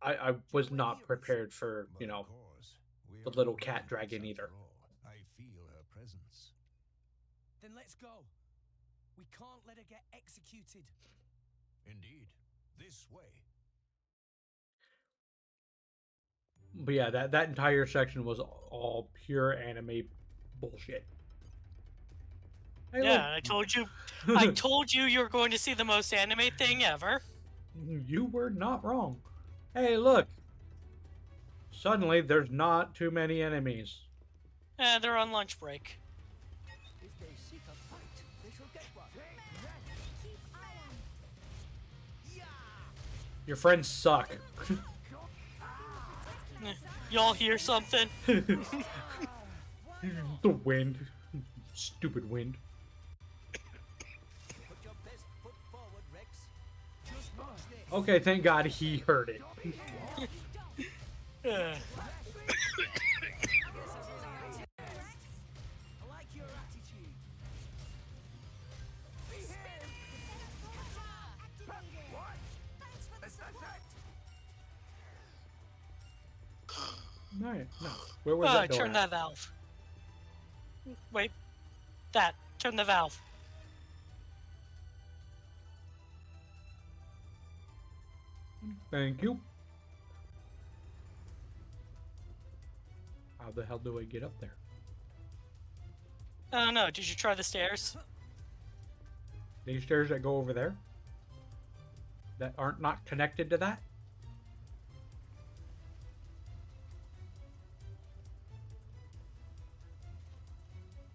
S1: I was not prepared for, you know, the little cat dragon either.
S8: I feel her presence.
S6: Then let's go. We can't let her get executed.
S8: Indeed. This way.
S1: But yeah, that entire section was all pure anime bullshit. Hey,
S2: Yeah, I told you. I told you were going to see the most anime thing ever.
S1: You were not wrong. Hey, look. Suddenly, there's not too many enemies.
S2: They're on lunch break.
S3: If they seek a fight, they shall get one.
S7: Keep iron.
S1: Your friends suck.
S2: Y'all hear something?
S1: The wind. Stupid wind.
S3: Put your best foot forward, Rex.
S6: Just watch this.
S1: Okay, thank God he heard it.
S2: Uh,
S6: I like your attitude.
S5: Thanks for the support.
S1: No. Where was that door
S2: turn
S1: at?
S2: that valve. Wait. That. Turn the valve.
S1: Thank you. How the hell do I get up there?
S2: I don't know. Did you try the stairs?
S1: These stairs that go over there that aren't not connected to that.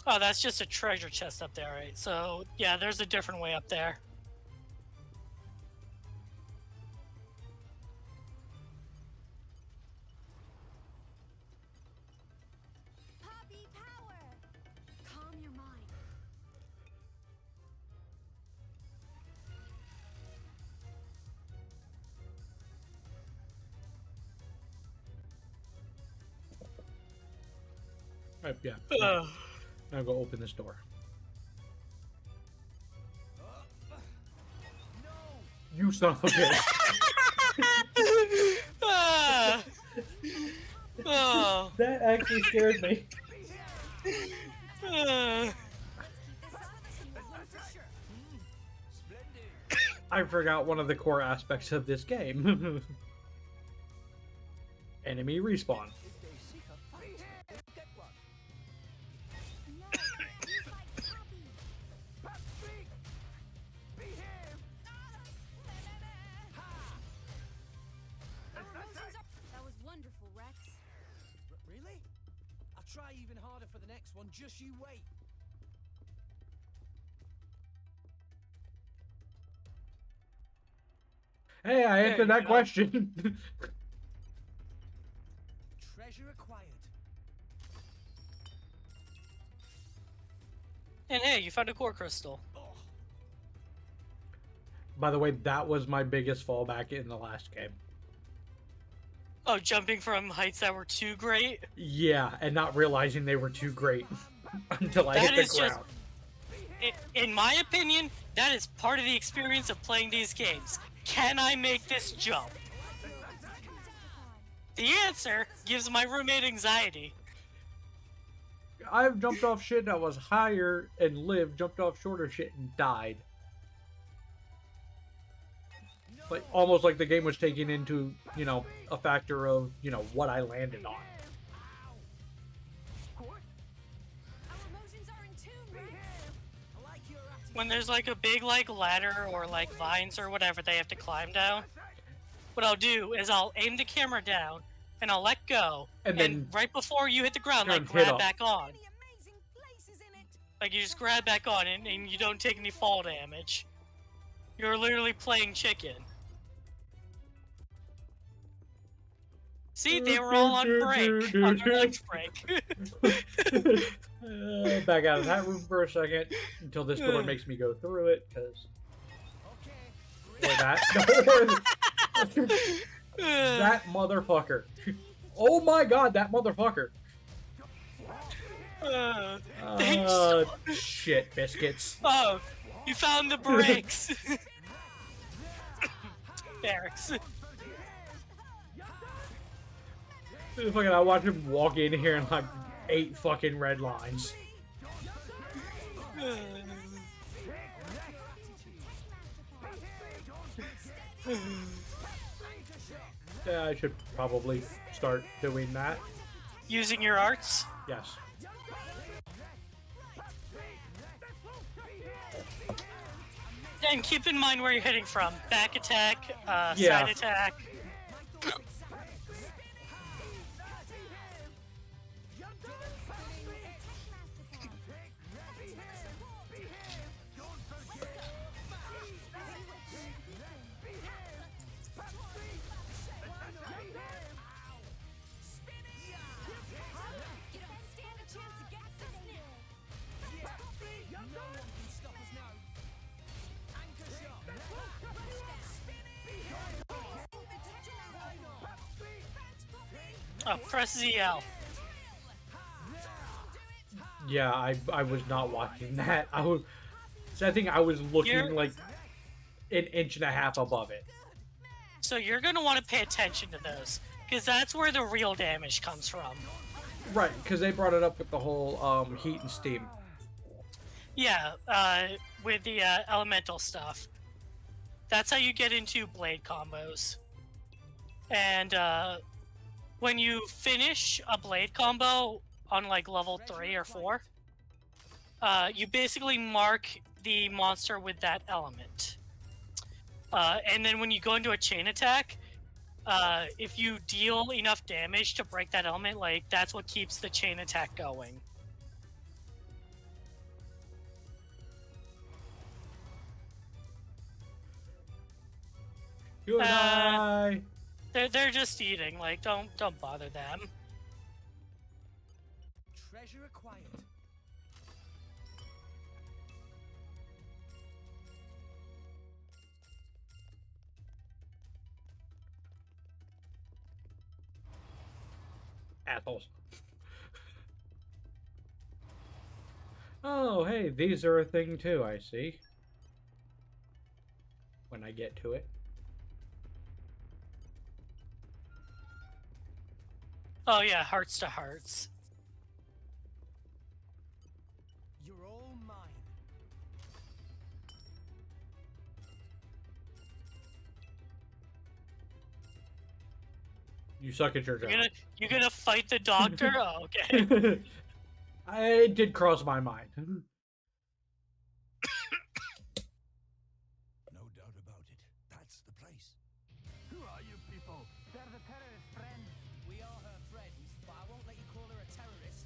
S2: Oh, that's just a treasure chest up there, right? So, yeah, there's a different way up there.
S7: Poppy power!
S4: Calm your mind.
S1: Yeah.
S2: Ugh.
S1: Now go open this door. You son of a bitch.
S2: Ah. Oh.
S1: That actually scared me.
S2: Ah.
S1: I forgot one of the core aspects of this game. Enemy respawn.
S7: No, he's like Poppy.
S4: That was wonderful, Rex.
S6: Really? I'll try even harder for the next one. Just you wait.
S1: Hey, I answered
S2: you
S1: that
S2: know.
S1: question.
S6: Treasure acquired.
S2: And hey, you found a core crystal.
S1: By the way, that was my biggest fallback in the last game.
S2: Oh, jumping from heights that were too great?
S1: Yeah, and not realizing they were too great until I
S2: That
S1: hit the
S2: is just-
S1: ground.
S2: In my opinion, that is part of the experience of playing these games. Can I make this jump? The answer gives my roommate anxiety.
S1: I've jumped off shit that was higher and lived, jumped off shorter shit and died. Like, almost like the game was taking into, you know, a factor of, you know, what I landed on.
S4: Our emotions are in tune, Rex.
S6: I like your attitude.
S2: When there's like a big like ladder or like vines or whatever they have to climb down, what I'll do is I'll aim the camera down and I'll let go,
S1: And
S2: and
S1: then
S2: right before you hit the ground, like
S1: turn hit
S2: grab
S1: up.
S2: back on.
S5: Many amazing places in it.
S2: Like you just grab back on and you don't take any fall damage. You're literally playing chicken. See, they were all on break, on their lunch break.
S1: Back out of that room for a second until this door makes me go through it, because...
S6: Okay.
S1: Or that. That motherfucker. Oh my god, that motherfucker.
S2: Thanks.
S1: Shit, biscuits.
S2: Oh, you found the brakes. Barracks.
S1: Fucking, I watched him walk in here and like 8 fucking red lines. Yeah, I should probably start doing that.
S2: Using your arts.
S1: Yes.
S2: And keep in mind where you're hitting from. Back attack,
S1: Yeah.
S2: side attack.
S4: You don't stand a chance against us now.
S6: No one can stop us now. Anchor shot.
S2: Oh, press ZL.
S1: Yeah, I was not watching that. I think I was looking
S2: You're-
S1: like an inch and a half above it.
S2: So you're gonna want to pay attention to those, because that's where the real damage comes from.
S1: Right, because they brought it up with the whole heat and steam.
S2: Yeah, with the elemental stuff. That's how you get into blade combos. And when you finish a blade combo on like level 3 or 4, you basically mark the monster with that element. And then when you go into a chain attack, if you deal enough damage to break that element, like, that's what keeps the chain attack going.
S1: Good eye.
S2: They're just eating. Like, don't bother them.
S6: Treasure acquired.
S1: Assholes. Oh, hey, these are a thing too, I see. When I get to it.
S2: Oh yeah, hearts to hearts.
S6: You're all mine.
S1: You suck at your job.
S2: You're gonna fight the doctor? Oh, okay.
S1: It did cross my mind.
S8: No doubt about it. That's the place.
S3: Who are you people? They're the terrorist friends.
S6: We are her friends, but I won't let you call her a terrorist.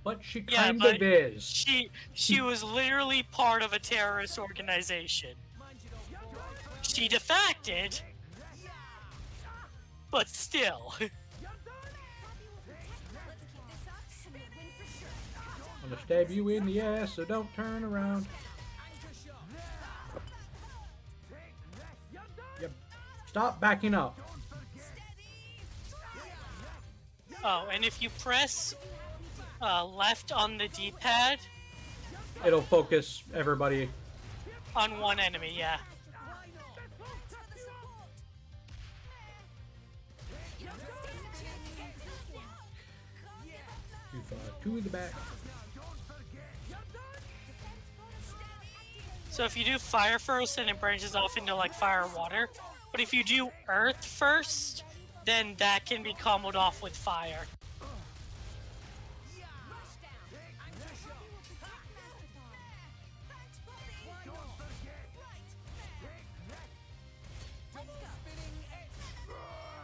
S1: But she
S2: Yeah,
S1: kind
S2: but
S1: of is.
S2: she was literally part of a terrorist organization.
S6: Mind you don't fall for it.
S2: She defected, but still.
S1: I'm gonna stab you in the ass, so don't turn around. Yep. Stop backing up.
S2: Oh, and if you press left on the D-pad
S1: It'll focus everybody.
S2: on one enemy, yeah.
S1: Two in the back.
S2: So if you do fire first, then it branches off into like fire or water. But if you do earth first, then that can be comboed off with fire.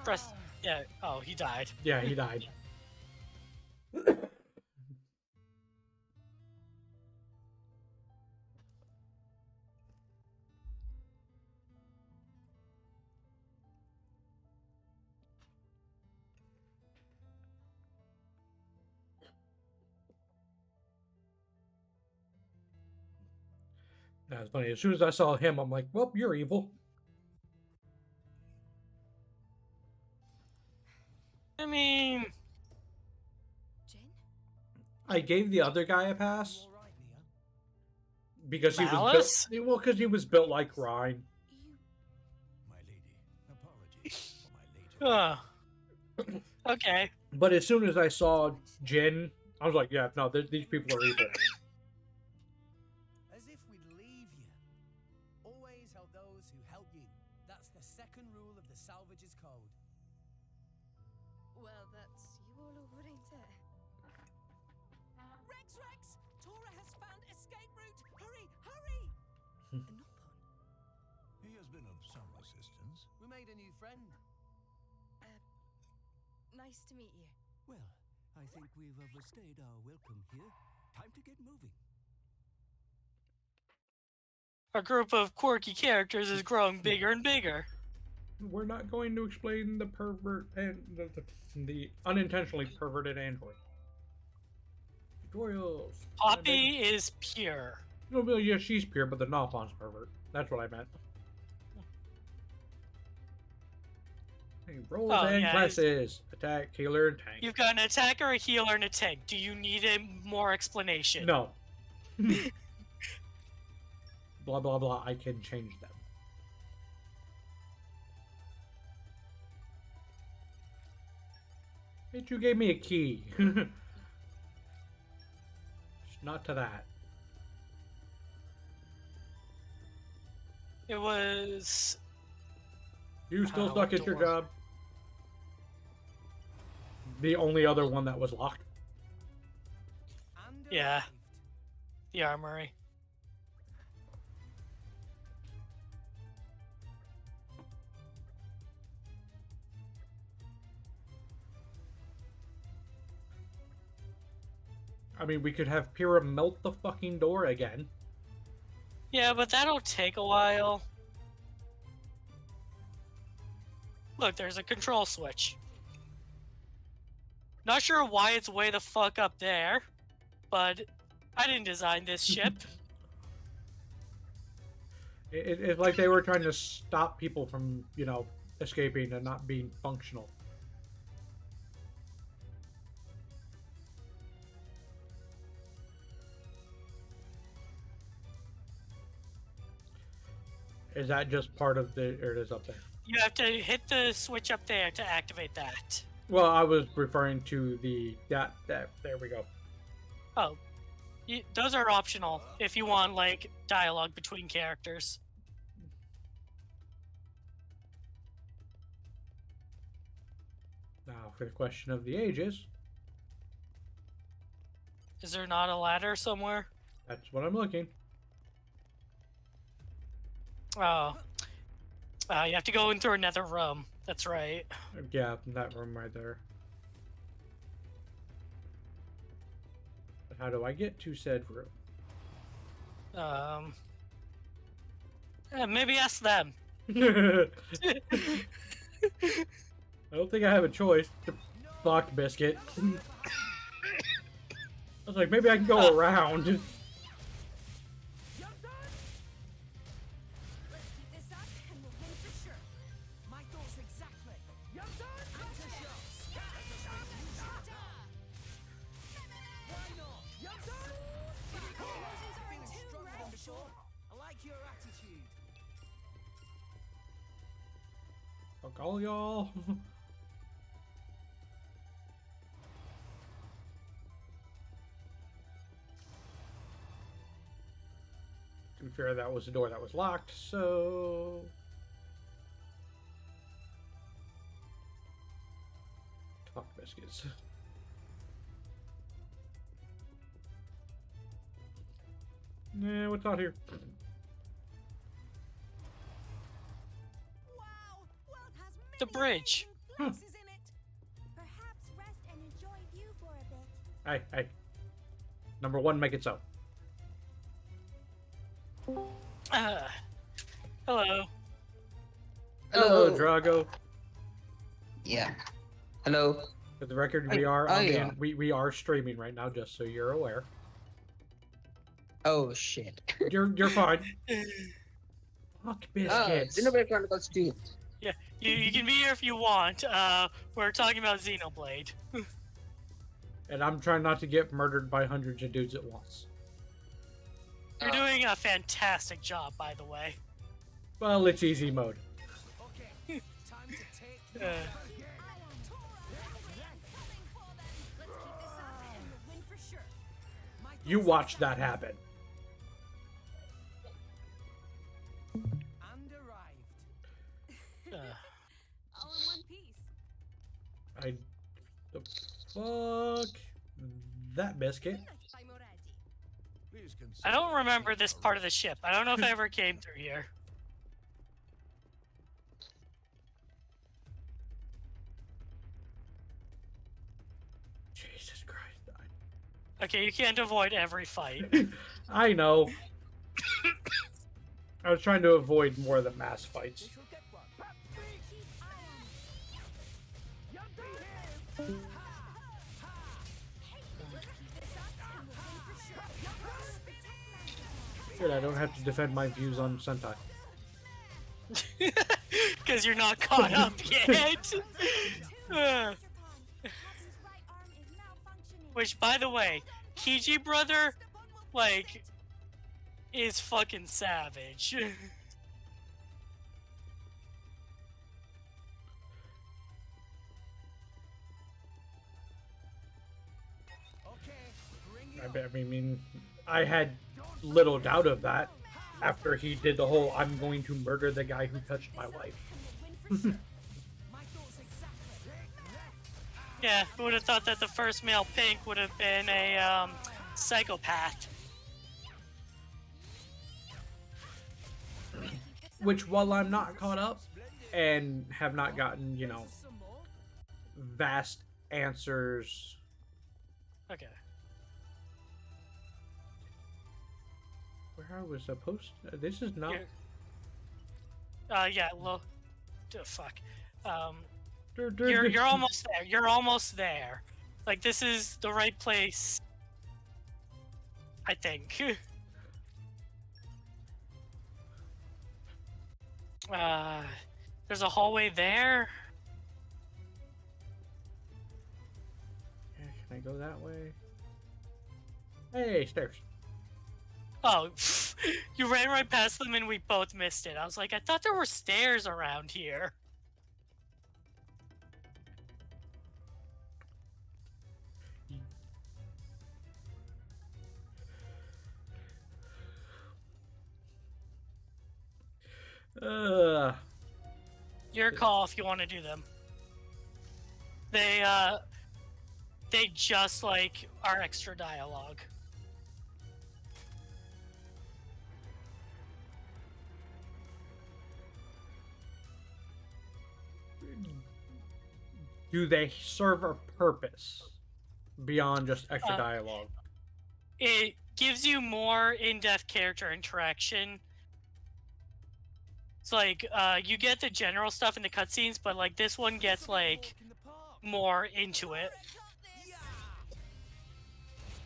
S2: Press, yeah. Oh, he died.
S1: Yeah, he died. That's funny. As soon as I saw him, I'm like, well, you're evil.
S2: I mean,
S4: Jin?
S1: I gave the other guy a pass
S6: You all right, Nia?
S1: because he was
S2: Malice?
S1: built. Well, because he was built like Ryan.
S4: You...
S8: My lady, apologies for my later.
S2: okay.
S1: But as soon as I saw Jin, I was like, yeah, no, these people are evil.
S6: As if we'd leave you. Always help those who help you. That's the second rule of the Salvage's Code.
S4: Well, that's you all over, ain't it?
S5: Rex! Tora has found escape route! Hurry! Hurry!
S4: An
S8: He has been of some assistance.
S6: We made a new friend.
S4: Nice to meet you.
S3: Well, I think we've overstayed our welcome here. Time to get moving.
S2: Our group of quirky characters is growing bigger and bigger.
S1: We're not going to explain the pervert and the unintentionally perverted android. Tutorials.
S2: Poppy is pure.
S1: No, well, yeah, she's pure, but the Noppon's pervert. That's what I meant. Hey, roles
S2: Oh,
S1: and
S2: yeah,
S1: classes. Attack, healer, and tank.
S2: You've got an attacker, a healer, and a tank. Do you need a more explanation?
S1: No. Blah, blah, blah. I can change them. Bitch, you gave me a key. Just not to that.
S2: It was...
S1: You still stuck at your
S2: Outdoor.
S1: job? The only other one that was locked.
S2: Yeah. The armory.
S1: I mean, we could have Pyrrha melt the fucking door again.
S2: Yeah, but that'll take a while. Look, there's a control switch. Not sure why it's way the fuck up there, but I didn't design this ship.
S1: It's like they were trying to stop people from, you know, escaping and not being functional. Is that just part of the... Or it is up there?
S2: You have to hit the switch up there to activate that.
S1: Well, I was referring to the... There we go.
S2: Oh. Those are optional if you want, like, dialogue between characters.
S1: Now, for the question of the ages,
S2: Is there not a ladder somewhere?
S1: that's what I'm looking.
S2: Oh. You have to go in through another room. That's right.
S1: Yeah, that room right there. But how do I get to said room?
S2: Maybe ask them.
S1: I don't think I have a choice. Fuck, Biscuit. I was like, maybe I can go around.
S5: Let's keep this up and we'll win for sure. My thoughts exactly. Why not? Feeling stronger than before? I like your attitude.
S1: Fuck all y'all. To be fair, that was the door that was locked, so... Fuck Biscuits. Nah, what's out here?
S5: Wow, world has
S2: The
S5: many
S2: bridge.
S5: amazing places in it.
S7: Perhaps rest and enjoy view for a bit.
S1: Hey. Number one, make it so.
S2: Hello.
S1: Hello, Drago.
S9: Yeah. Hello.
S1: For the record, we are
S9: yeah.
S1: we are streaming right now, just so you're aware.
S9: Oh shit.
S1: You're fine. Fuck Biscuits.
S9: Xenoblade Chronicles 2.
S2: Yeah, you can be here if you want. We're talking about Xenoblade.
S1: And I'm trying not to get murdered by hundreds of dudes at once.
S2: You're doing a fantastic job, by the way.
S1: Well, it's easy mode.
S6: Okay, time to take
S2: Uh,
S1: You watch that happen.
S6: and arrived.
S4: All in one piece.
S1: The fuck that Biscuit.
S4: I'm ready.
S8: Please consider
S2: I don't remember this part of the ship. I don't know if I ever came through here.
S1: Jesus Christ.
S2: Okay, you can't avoid every fight.
S1: I know. I was trying to avoid more of the mass fights.
S6: We shall get one.
S1: Good, I don't have to defend my views on Sentai.
S2: Because you're not caught up yet. Which, by the way, Kiji brother, like, is fucking savage.
S1: I mean, I had little doubt of that after he did the whole "I'm going to murder the guy who touched my wife."
S2: Yeah, who would have thought that the first male pink would have been a Psychopath.
S1: Which, while I'm not caught up and have not gotten, you know, vast answers.
S2: Okay.
S1: Where I was supposed to, this is not.
S2: Yeah, fuck. You're almost there. You're almost there. Like, this is the right place, I think. There's a hallway there.
S1: Yeah, can I go that way? Hey, stairs.
S2: Oh, you ran right past them and we both missed it. I was like, I thought there were stairs around here. Your call if you want to do them. They just like our extra dialogue.
S1: Do they serve a purpose beyond just extra dialogue?
S2: It gives you more in-depth character interaction. It's like, you get the general stuff in the cutscenes, but like this one gets like more into it.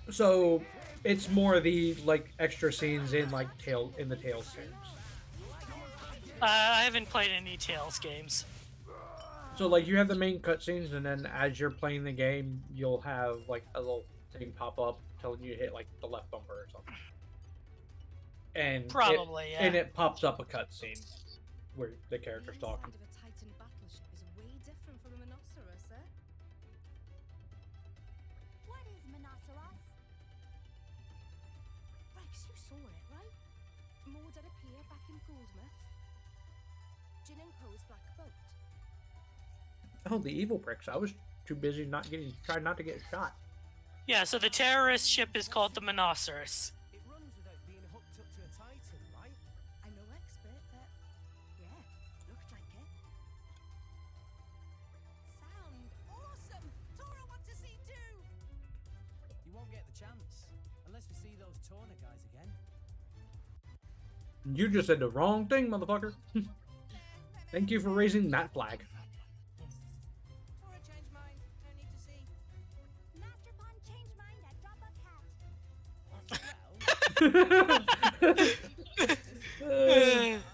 S1: So it's more the like extra scenes in like the Tales games.
S2: I haven't played any Tales games.
S1: So like you have the main cutscenes, and then as you're playing the game, you'll have like a little thing pop up telling you to hit like the left bumper or something. And
S2: probably, yeah.
S1: And it pops up a cutscene where the character's talking.
S4: The inside of a Titan battleship is way different from a Monoceros, eh?
S7: What is Monoceros?
S4: Rex, you saw it, right? Moored at a pier back in Goldmouth. Jin and Co's black boat.
S1: Oh, the evil pricks! I was too busy trying not to get shot.
S2: Yeah, so the terrorist ship is called the Monoceros.
S6: It runs without being hooked up to a Titan, right?
S4: I'm no expert, but yeah, looked like it.
S5: Sound awesome! Tora want to see too!
S6: You won't get the chance unless we see those Torna guys again.
S1: You just said the wrong thing, motherfucker. Thank you for raising that flag.
S5: Tora changed mind. No need to see.
S7: Master Pawn changed mind at drop of hat.
S6: Either.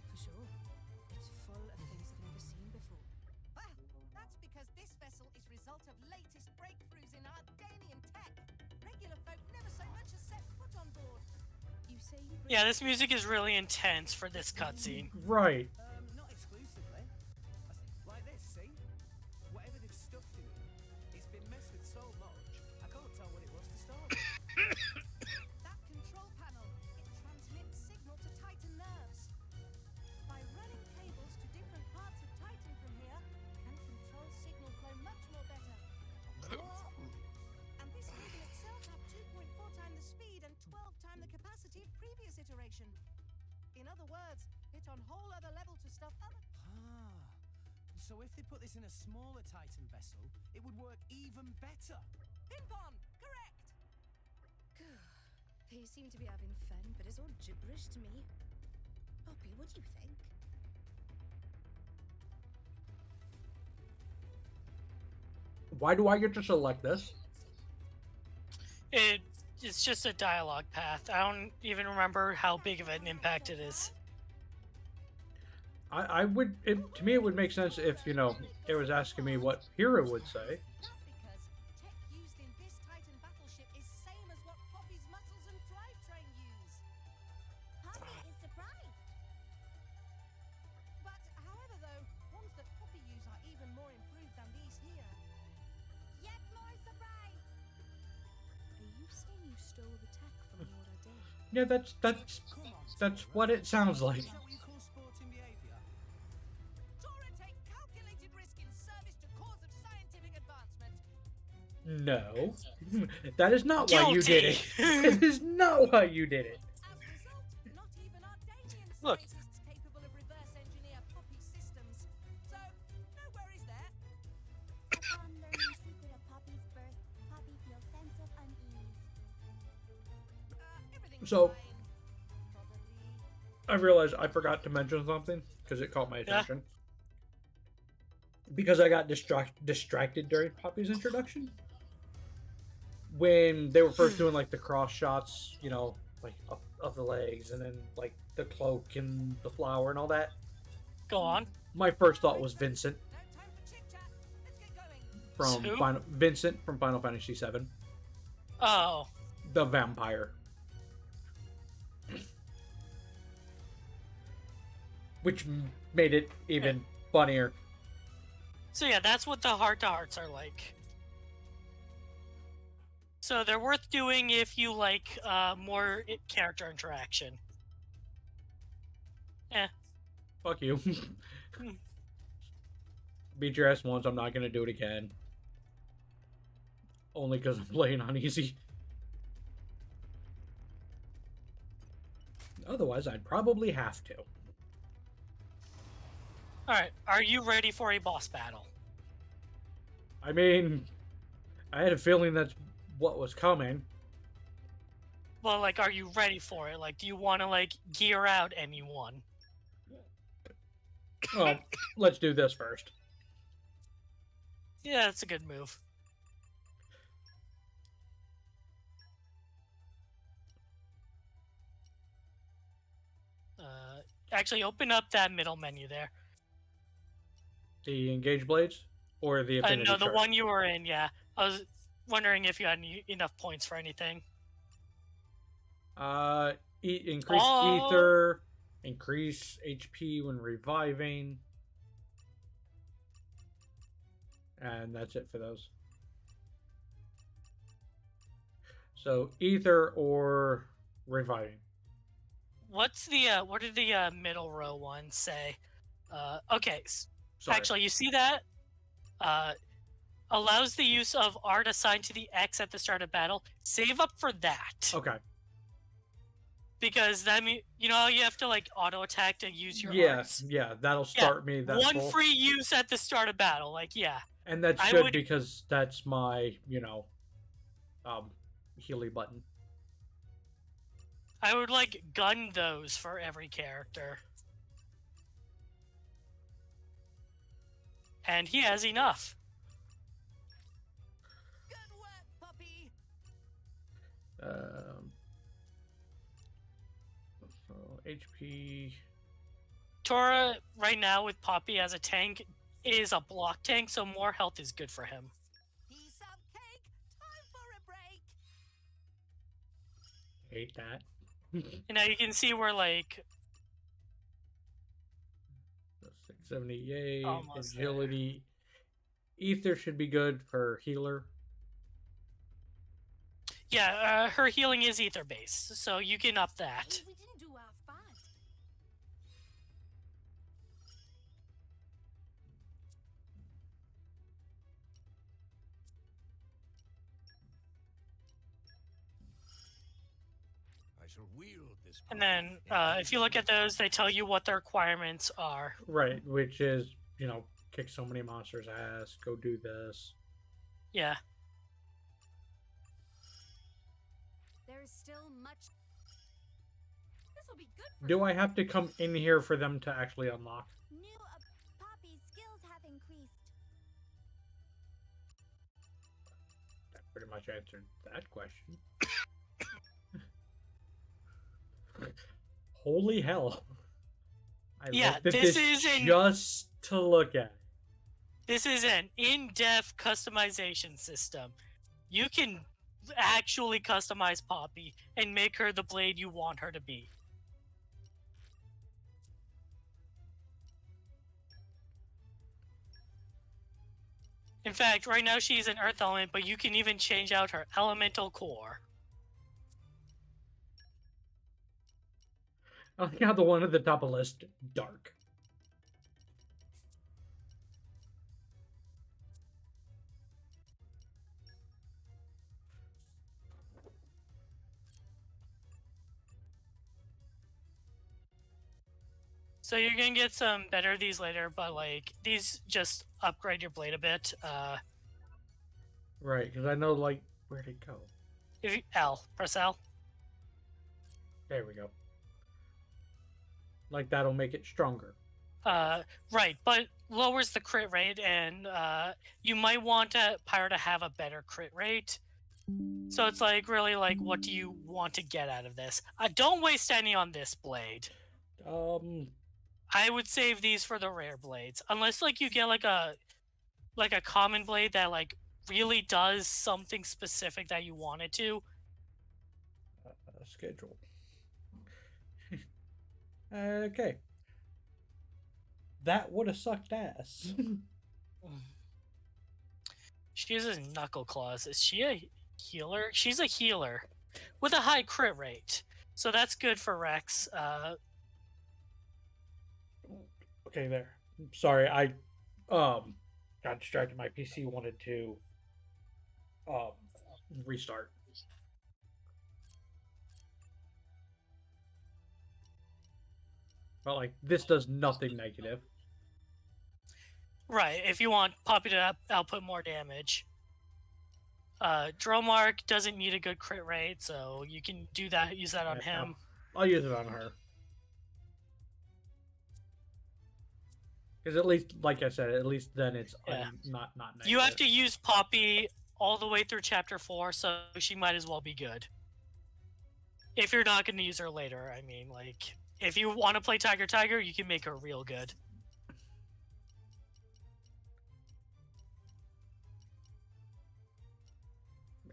S4: For sure. It's full of things I've never seen before.
S5: Well, that's because this vessel is result of latest breakthroughs in Ardanian tech. Regular folk never so much as set foot on board.
S4: You say you
S2: Yeah, this music is really intense for this cutscene.
S1: Right.
S6: Not exclusively. Like this, see? Whatever they've stuffed in it, it's been messed with so much, I can't tell what it was to start with.
S5: That control panel, it transmits signal to Titan nerves. By running cables to different parts of Titan from here, can control signal flow much more better. And this can in itself have 2.4 times the speed and 12 times the capacity of previous iteration. In other words, hit on whole other level to stuff other.
S6: So if they put this in a smaller Titan vessel, it would work even better.
S5: Ping-pong, correct!
S4: They seem to be having fun, but it's all gibberish to me. Poppy, what do you think?
S1: Why do I get to select this?
S2: It's just a dialogue path. I don't even remember how big of an impact it is.
S1: To me, it would make sense if, you know, it was asking me what Hero would say.
S5: That's because tech used in this Titan battleship is same as what Poppy's muscles and drivetrain use.
S7: Poppy is surprised.
S5: But however though, ones that Poppy use are even more improved than these here.
S7: Yet more surprised.
S4: Are you saying you stole the tech from Lord Adair?
S1: Yeah, that's what it sounds like.
S6: Is that what you call sporting behaviour?
S5: Tora take calculated risk in service to cause of scientific advancement.
S1: No. That is not why you did it.
S2: Guilty.
S1: That is not why you did it.
S5: As a result, not even our Damien
S2: Look.
S5: scientists capable of reverse engineer Poppy systems. So, no worries there.
S7: Upon learning secret of Poppy's birth, Poppy feels sense of unease.
S5: Everything's
S1: So-
S5: fine. Probably.
S1: I realized I forgot to mention something because it caught my
S2: Yeah.
S1: attention. Because I got distracted during Poppy's introduction. When they were first doing like the cross shots, you know, like up of the legs and then like the cloak and the flower and all that.
S2: Go on.
S1: My first thought was Vincent
S5: No time for chit chat. Let's get going.
S1: from
S2: Who?
S1: Vincent from Final Fantasy VII,
S2: Oh.
S1: the vampire. Which made it even funnier.
S2: So yeah, that's what the heart-to-hearts are like. So they're worth doing if you like more character interaction.
S1: Fuck you. Beat your ass once, I'm not gonna do it again. Only because I'm playing on easy. Otherwise, I'd probably have to.
S2: Alright, are you ready for a boss battle?
S1: I mean, I had a feeling that's what was coming.
S2: Well, like, are you ready for it? Like, do you want to, like, gear out anyone?
S1: Well, let's do this first.
S2: Yeah, that's a good move. Actually, open up that middle menu there.
S1: The engage blades or the affinity
S2: No, the
S1: chart?
S2: one you were in, yeah. I was wondering if you had enough points for anything.
S1: Increase
S2: Oh.
S1: ether, increase HP when reviving, and that's it for those. So ether or reviving.
S2: What's the what did the middle row one say? Okay,
S1: Sorry.
S2: actually, you see that? Allows the use of art assigned to the X at the start of battle. Save up for that.
S1: Okay.
S2: Because that mean you know how you have to like auto attack to use your
S1: Yeah,
S2: arts?
S1: yeah, that'll start me that
S2: One
S1: full.
S2: free use at the start of battle. Like, yeah.
S1: And that's
S2: I
S1: good
S2: would-
S1: because that's my, Healy button.
S2: I would like gun those for every character. And he has enough.
S5: Good work, Poppy.
S1: So HP.
S2: Tora, right now with Poppy as a tank, is a block tank, so more health is good for him.
S5: Piece of cake. Time for a break.
S1: Hate that.
S2: And now you can see where like
S1: 678
S2: Almost
S1: agility. Ether should be good for healer.
S2: yeah, her healing is ether based, so you can up that.
S5: We didn't do half bad.
S8: I shall wield this
S2: And
S8: power
S2: then
S8: in
S2: if you look at those, they tell you what the requirements are.
S1: Right, which is, kick so many monsters' ass, go do this.
S2: Yeah.
S4: There is still much. This will be good for
S1: Do I have to come in here for them to actually unlock?
S7: New Poppy's skills have increased.
S1: That pretty much answered that question. Holy hell. I
S2: Yeah,
S1: looked at
S2: this is an-
S1: just to look at.
S2: This is an in-depth customization system. You can actually customize Poppy and make her the blade you want her to be. In fact, right now she's an earth element, but you can even change out her elemental core.
S1: I like how the one at the top of the list, dark.
S2: So you're gonna get some better of these later, but like these just upgrade your blade a bit.
S1: Right, because I know, like, where'd it go?
S2: If you press L.
S1: There we go. Like, that'll make it stronger.
S2: Right, but lowers the crit rate, and you might want a pyro to have a better crit rate. So it's like really like, what do you want to get out of this? Don't waste any on this blade. I would save these for the rare blades, unless like you get like a common blade that like really does something specific that you want it to.
S1: Schedule. Okay. That would have sucked ass.
S2: She uses knuckle claws. Is she a healer? She's a healer with a high crit rate, so that's good for Rex.
S1: Okay, there. Sorry, I got distracted. My PC wanted to restart. But like this does nothing negative.
S2: Right, if you want Poppy to output more damage. Dromark doesn't need a good crit rate, so you can do that. Use that on him.
S1: I'll use it on her. Because at least, like I said, at least then it's not negative.
S2: You have to use Poppy all the way through Chapter 4, so she might as well be good. If you're not going to use her later, I mean, like, if you want to play Tiger, you can make her real good.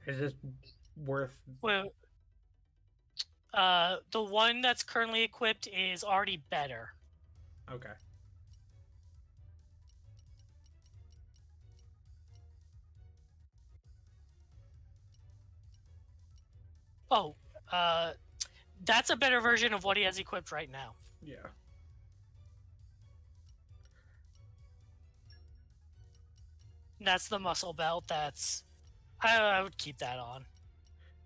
S1: Is this worth...
S2: Well, the one that's currently equipped is already better.
S1: Okay.
S2: Oh, that's a better version of what he has equipped right now.
S1: Yeah.
S2: That's the muscle belt. That's... I would keep that on.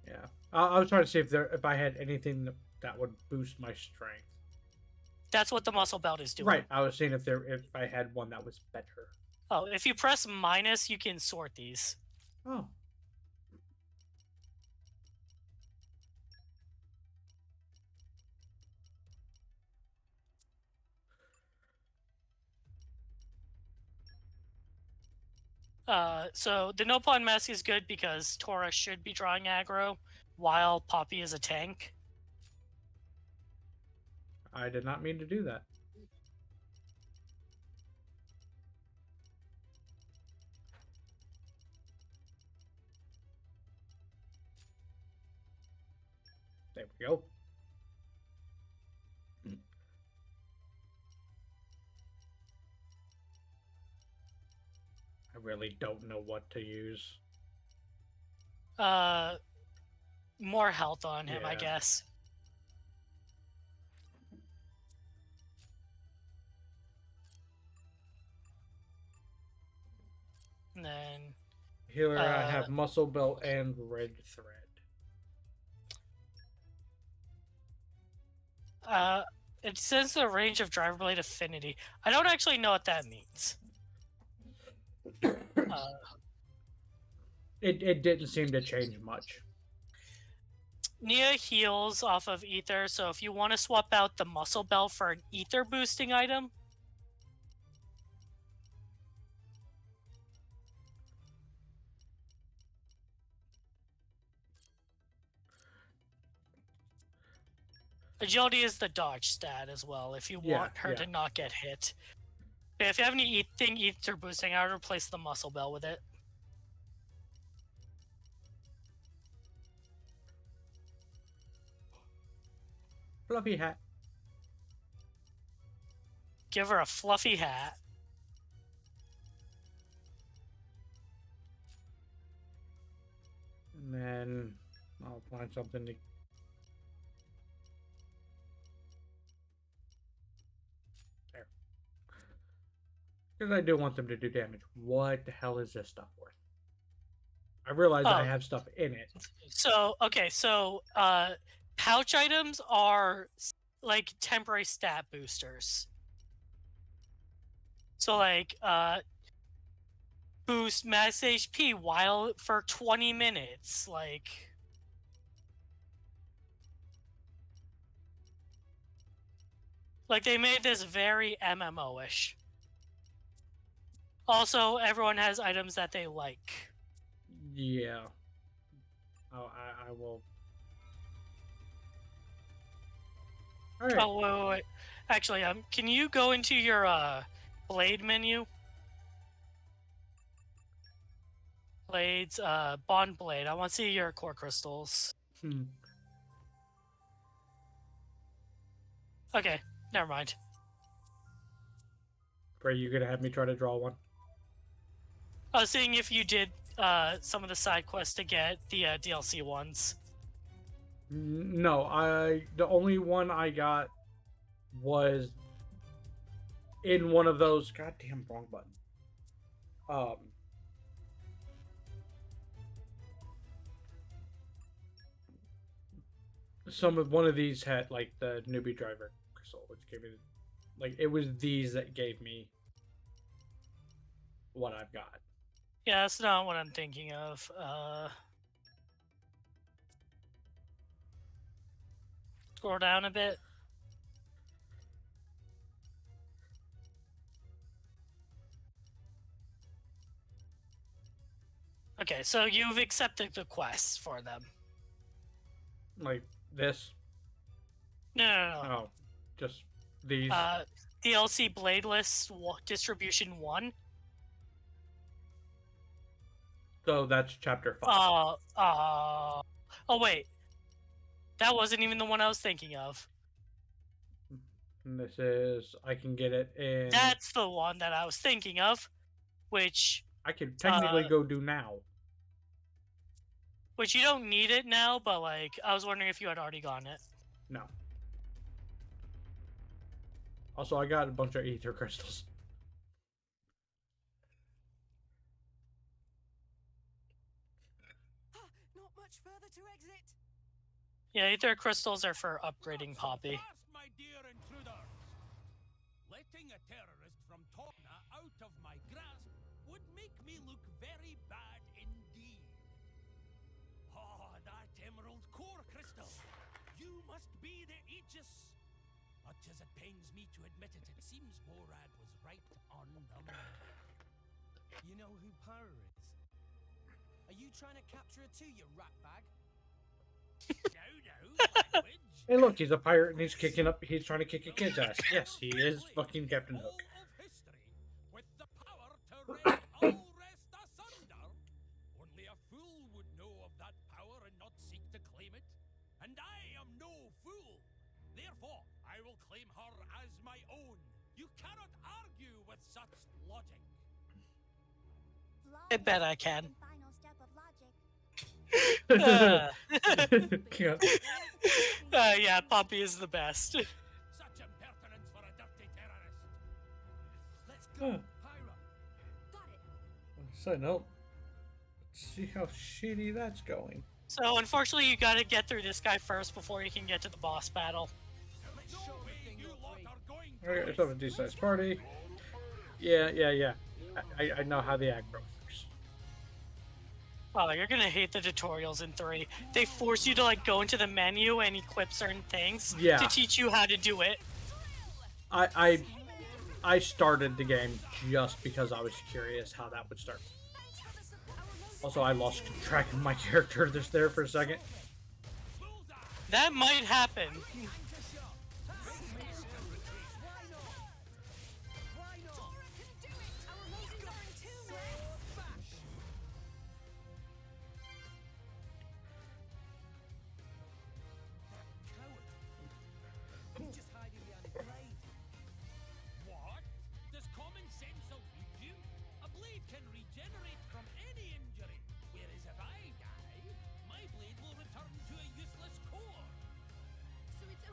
S1: Yeah. I was trying to see if I had anything that would boost my strength.
S2: That's what the muscle belt is doing.
S1: Right. I was seeing if I had one that was better.
S2: Oh, if you press minus, you can sort these.
S1: Oh.
S2: So the no pawn mask is good because Tora should be drawing aggro while Poppy is a tank.
S1: I did not mean to do that. There we go. I really don't know what to use.
S2: More health on him, I
S1: Yeah.
S2: guess. And then
S1: Healer, I have muscle belt and red thread.
S2: it says the range of driver blade affinity. I don't actually know what that means.
S1: It didn't seem to change much.
S2: Nia heals off of ether, so if you want to swap out the muscle belt for an ether boosting item, agility is the dodge stat as well if you want her to not get hit. But if you have anything ether boosting, I would replace the muscle belt with it.
S1: Fluffy hat.
S2: Give her a fluffy hat.
S1: And then I'll find something to... There. Because I do want them to do damage. What the hell is this stuff worth? I realize I have stuff in it.
S2: So, okay, pouch items are like temporary stat boosters. So like boost max HP while for 20 minutes, like they made this very MMO-ish. Also, everyone has items that they like.
S1: Yeah. Oh, I will. All right.
S2: Oh, wait. Actually, can you go into your blade menu? Blades, bond blade. I want to see your core crystals. Okay, never mind.
S1: Are you gonna have me try to draw one?
S2: I was seeing if you did some of the side quests to get the DLC ones.
S1: No, the only one I got was in one of those. Goddamn, wrong button. One of these had like the newbie driver crystal, which gave me like it was these that gave me what I've got.
S2: Yeah, that's not what I'm thinking of. Scroll down a bit. Okay, so you've accepted the quests for them.
S1: Like this?
S2: No.
S1: Oh, just these.
S2: DLC Bladeless Distribution 1.
S1: So that's chapter 5.
S2: Oh, wait. That wasn't even the one I was thinking of.
S1: And this is, I can get it in.
S2: That's the one that I was thinking of, which
S1: I could technically go do now.
S2: Which you don't need it now, but like, I was wondering if you had already gotten it.
S1: No. Also, I got a bunch of ether crystals.
S5: Not much further to exit.
S2: Yeah, ether crystals are for upgrading Poppy.
S10: My dear intruders. Letting a terrorist from Torna out of my grasp would make me look very bad indeed. Oh, that emerald core crystal. You must be the Aegis. Much as it pains me to admit it, it seems Morag was right on the money.
S6: You know who Pyra is? Are you trying to capture her too, you rat bag?
S10: No, language.
S1: Hey, look, he's a pirate and he's kicking up. He's trying to kick a kid's ass. Yes, he is fucking Captain Hook.
S10: All of history, with the power to rend all rest asunder. Only a fool would know of that power and not seek to claim it. And I am no fool. Therefore, I will claim her as my own. You cannot argue with such logic.
S2: I bet I can.
S7: Final step of logic.
S2: Yeah, Poppy is the best.
S10: Such impertinence for a dirty terrorist.
S6: Let's go, Pyra.
S5: Got it.
S1: Side note. Let's see how shitty that's going.
S2: So unfortunately, you gotta get through this guy first before you can get to the boss battle.
S6: Let's show the thing
S10: You
S6: you're
S10: lot
S6: great.
S10: are going
S1: Alright, let's have a decent party. Yeah. I know how the aggro works.
S2: Oh, you're gonna hate the tutorials in 3. They force you to like go into the menu and equip certain things
S1: Yeah.
S2: to teach you how to do it.
S1: I started the game just because I was curious how that would start. Also, I lost track of my character just there for a second.
S2: That might happen.
S5: Why not? Dora can do it. Our ladies are in 2 minutes.
S6: He's just hiding behind his blade.
S10: What? Does common sense elude you? A blade can regenerate from any injury, whereas if I die, my blade will return to a useless core.
S4: So it's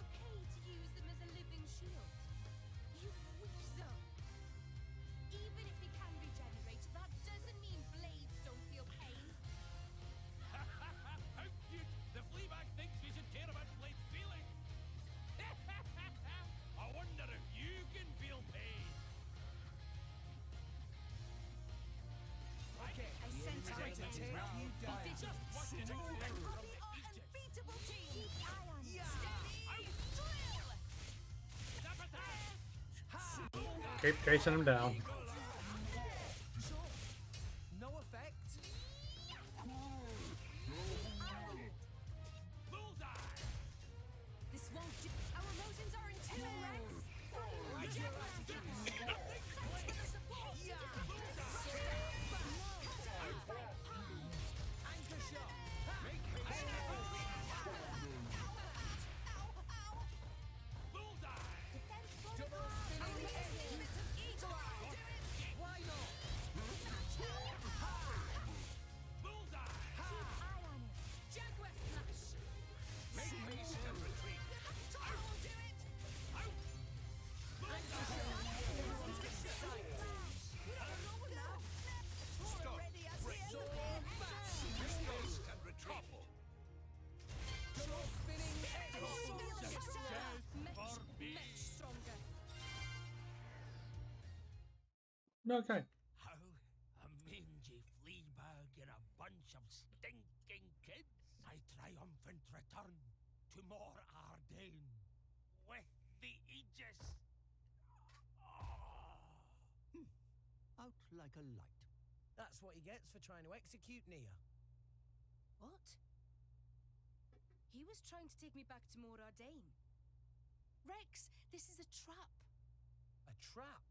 S1: Keep chasing him down.
S6: No effect.
S4: This won't do. Our motions are intense, Rex.
S6: Anchor shot. Double spinning head. Why not?
S4: Jaguar smash.
S10: Make haste and retreat. Stop. Make haste and retreat.
S6: Double spinning head.
S10: For me.
S4: Stronger.
S1: Okay.
S10: How a mangy flea bag and a bunch of stinking kids. I triumphant return to more Ardain with the Aegis.
S3: Out like a light.
S6: That's what he gets for trying to execute Nia.
S4: What? He was trying to take me back to Mor Ardain. Rex, this is a trap.
S6: A trap.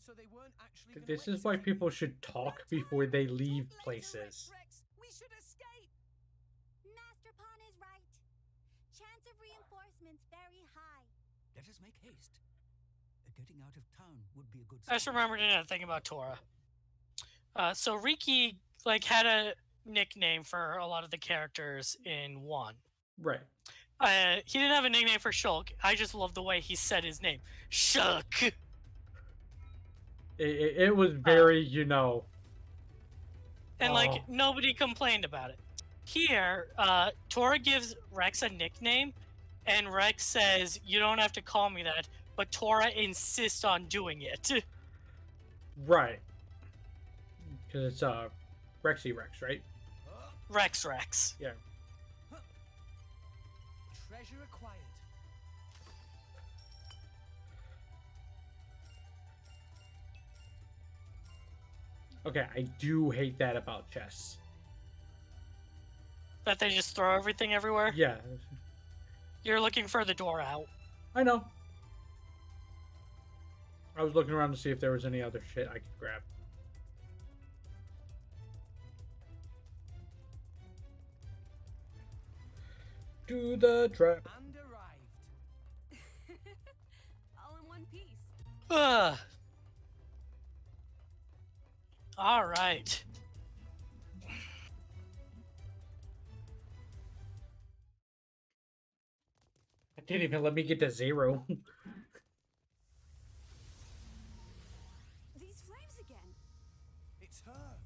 S6: So they weren't actually. gonna
S1: This is why
S6: execute
S1: people
S6: you.
S1: should talk before they leave places.
S6: Rex, we should escape.
S7: Master Pawn is right. Chance of reinforcements very high.
S3: Let us make haste. Getting out of town would be a good
S2: I just
S3: start.
S2: remembered another thing about Tora. So Riki like had a nickname for a lot of the characters in 1.
S1: Right.
S2: He didn't have a nickname for Shulk. I just love the way he said his name. Shulk!
S1: It was very, you know.
S2: And
S1: Oh.
S2: like nobody complained about it. Here, Tora gives Rex a nickname, and Rex says, "You don't have to call me that," but Tora insists on doing it.
S1: Right. Because it's Rexy Rex, right?
S2: Rex.
S1: Yeah.
S6: Treasure acquired.
S1: Okay, I do hate that about chess.
S2: That they just throw everything everywhere.
S1: Yeah,
S2: You're looking for the door out.
S1: I know. I was looking around to see if there was any other shit I could grab. Do the trap.
S6: And arrived.
S4: All in one piece.
S2: Ugh. All right.
S1: It didn't even let me get to 0.
S4: These flames again.
S6: It's her.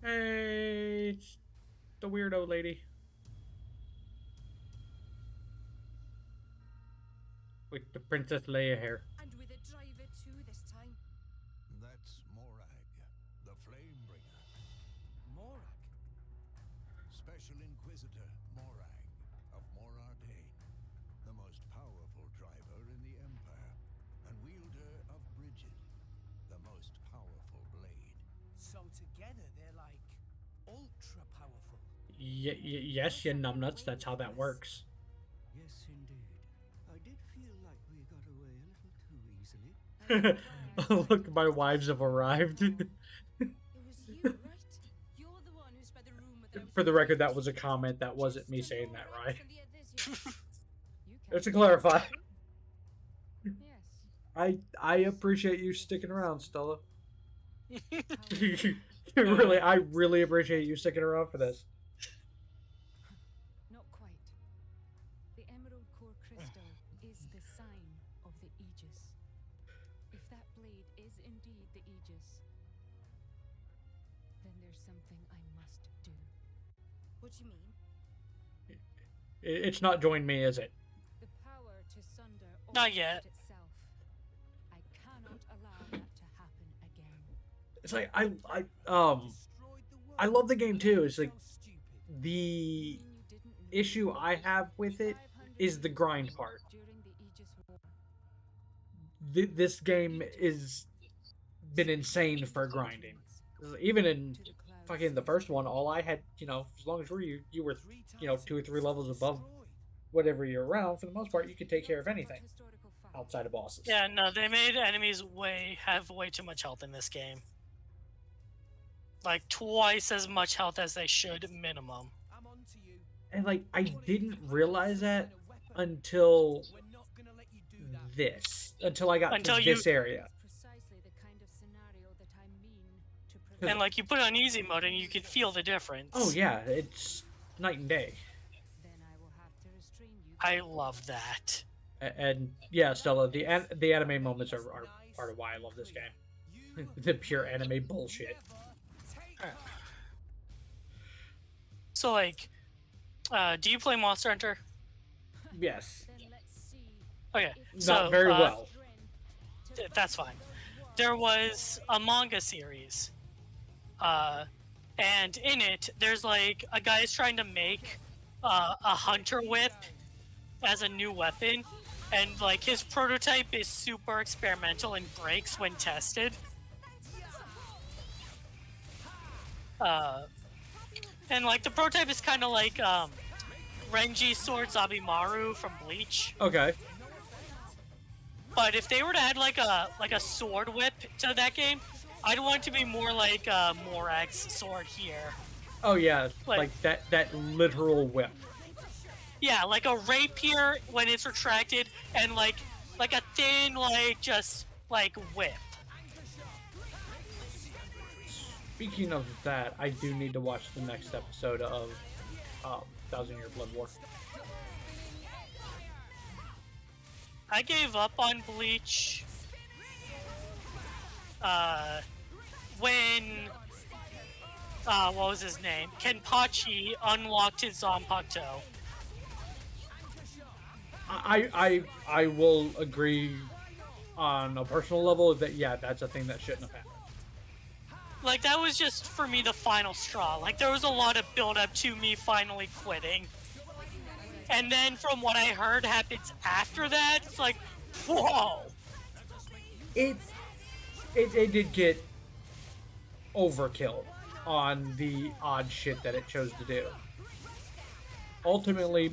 S1: Hey, it's the weirdo lady. With the Princess Leia hair.
S4: And with a driver too this time.
S8: That's Morag, the Flamebringer.
S6: Morag.
S8: Special Inquisitor Morag of Mor Ardain, the most powerful driver in the Empire, and wielder of Bridget, the most powerful blade.
S6: So together they're like ultra powerful.
S1: Yes, you numbnuts. That's how that works.
S3: Yes, indeed. I did feel like we got away a little too easily.
S1: Look, my wives have arrived.
S4: It was you, right? You're the one who spread the rumor that I was
S1: For the
S4: gonna
S1: record, that
S4: teach
S1: was a
S4: you
S1: comment. That wasn't me
S4: just
S1: saying
S4: know
S1: that,
S4: Rex
S1: right?
S4: and the others here. You
S1: Just to
S4: can't
S1: clarify.
S4: Yes.
S1: I appreciate you sticking around, Stella. Really, I really appreciate you sticking around for this.
S11: Not quite. The Emerald Core Crystal is the sign of the Aegis. If that blade is indeed the Aegis, then there's something I must do.
S4: What do you mean?
S1: It's not join me, is it?
S11: The power to sunder
S2: Not yet.
S11: itself. I cannot allow that to happen again.
S1: It's like I love the game too. It's like the issue I have with it is the grind part.
S11: During
S1: this game is been insane for grinding. Even in fucking the first one, all I had, as long as you were, 2 or 3 levels above whatever you're around, for the most part, you could take care of anything outside of bosses.
S2: Yeah, no, they made enemies have way too much health in this game. Like twice as much health as they should, minimum.
S1: And like, I didn't realize that until until I got to this area.
S2: And like, you put it on easy mode and you can feel the difference.
S1: Oh yeah, it's night and day.
S2: I love that.
S1: And yeah, Stella, the anime moments are part of why I love this game. The pure anime bullshit.
S2: So like, do you play Monster Hunter?
S1: Yes.
S2: Okay,
S1: Not very well.
S2: That's fine. There was a manga series, and in it, there's like a guy's trying to make a hunter whip as a new weapon, and like his prototype is super experimental and breaks when tested. And like the prototype is kind of like Renji's sword Zabimaru from Bleach.
S1: Okay.
S2: But if they were to add like a sword whip to that game, I'd want it to be more like Morag's sword here.
S1: Oh yeah, like that literal whip.
S2: Yeah, like a rapier when it's retracted, and like a thin just whip.
S1: Speaking of that, I do need to watch the next episode of 1,000 Year Blood War.
S2: I gave up on Bleach when what was his name? Kenpachi unlocked his Zanpakuto.
S1: I will agree on a personal level that yeah, that's a thing that shouldn't have happened.
S2: Like, that was just, for me, the final straw. Like, there was a lot of build-up to me finally quitting. And then, from what I heard happens after that, it's like, whoa!
S1: It did get overkill on the odd shit that it chose to do. Ultimately,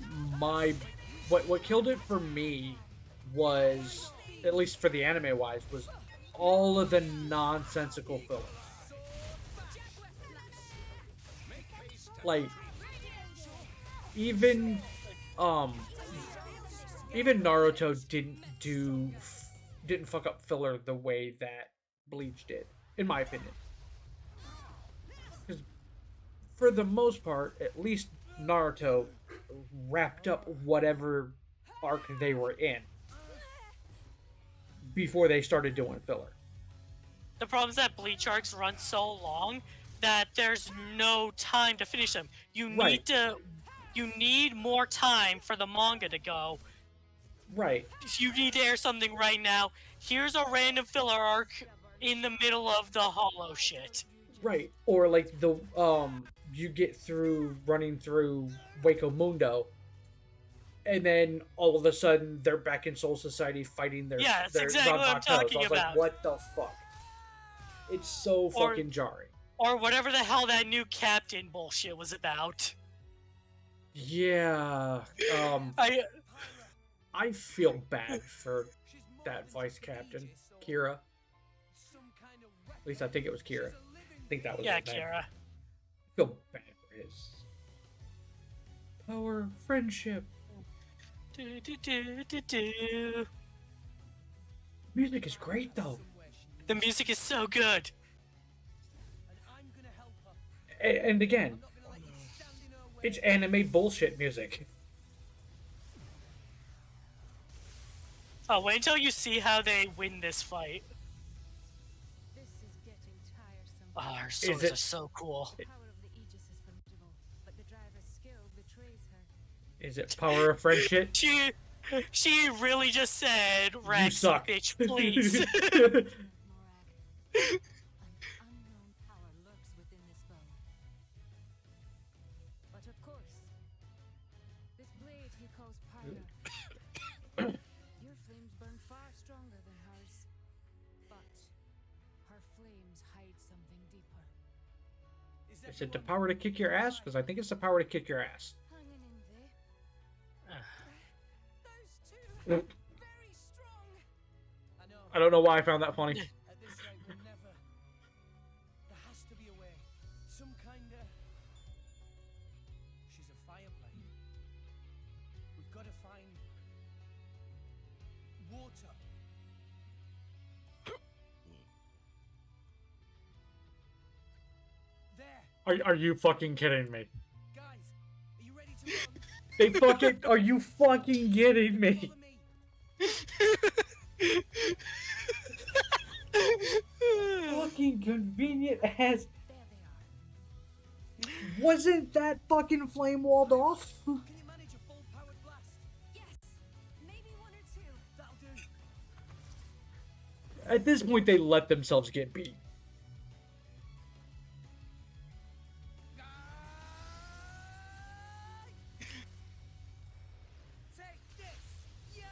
S1: what killed it for me was, at least for the anime-wise, was all of the nonsensical fillers. Like, even Naruto didn't fuck up filler the way that Bleach did, in my opinion. Because for the most part, at least Naruto wrapped up whatever arc they were in before they started doing filler.
S2: The problem is that Bleach arcs run so long that there's no time to finish them. You need more time for the manga to go.
S1: Right.
S2: If you need to air something right now, here's a random filler arc in the middle of the hollow shit.
S1: Right. Or like the you get through running through Waco Mundo, and then all of a sudden they're back in Soul Society fighting their
S2: that's
S1: their
S2: exactly what I'm talking
S1: I was
S2: about.
S1: like, what the fuck? It's so fucking jarring.
S2: Or whatever the hell that new captain bullshit was about.
S1: Yeah. I feel bad for that vice captain, Kira. At least I think it was Kira. I think that was his name.
S2: Kira.
S1: I feel bad for his power friendship. Music is great though.
S2: The music is so good.
S1: And again, it's anime bullshit music.
S2: Oh, wait until you see how they win this fight.
S11: This is getting tiresome.
S2: Oh, her swords are so cool.
S11: The power of the Aegis is formidable, but the driver's skill betrays her.
S1: Is it power of friendship?
S2: She really just said, Rex,
S1: suck.
S2: bitch, please.
S11: Morag, an unknown power lurks within this bow. But of course, this blade he calls Pyra. Your flames burn far stronger than hers. flames hide something deeper.
S1: Is it the power to kick your ass? Because I think it's the power to kick your ass.
S11: Hanging in there.
S5: Those two are very strong.
S6: I know.
S1: I don't know why I found that funny.
S6: At this rate, we'll never. There has to be a way. Some kind of. She's a fireblade. We've got to find water. There,
S1: Are you fucking kidding me?
S6: guys. Are you ready to run?
S1: They fucking are you fucking kidding me?
S6: Follow me.
S1: Fucking convenient as.
S11: There they are.
S1: Wasn't that fucking flame walled off?
S6: Can you manage a full-powered blast?
S5: Yes, maybe one or two.
S6: That'll do.
S1: At this point, they let themselves get beat.
S6: Take this. Yeah.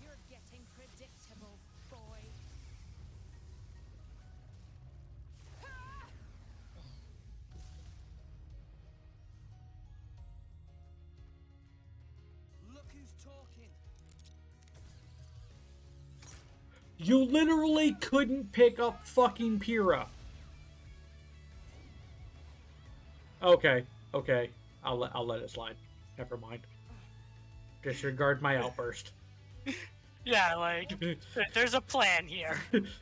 S11: You're getting predictable, boy.
S6: Look who's talking.
S1: You literally couldn't pick up fucking Pyrrha. Okay, okay. I'll let it slide. Never mind. Disregard my outburst.
S2: Yeah, like, there's a plan here.
S11: Their plan.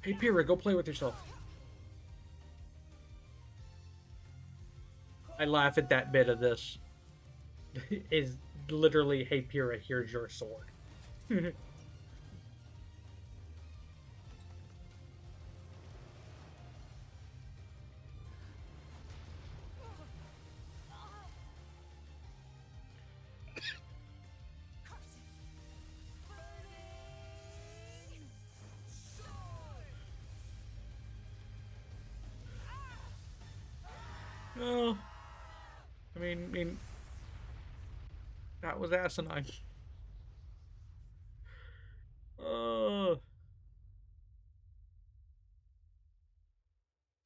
S1: Hey Pyrrha, go play with yourself. I laugh at that bit of this. Is literally, hey Pyrrha, here's your sword. Oh, I mean, that was asinine.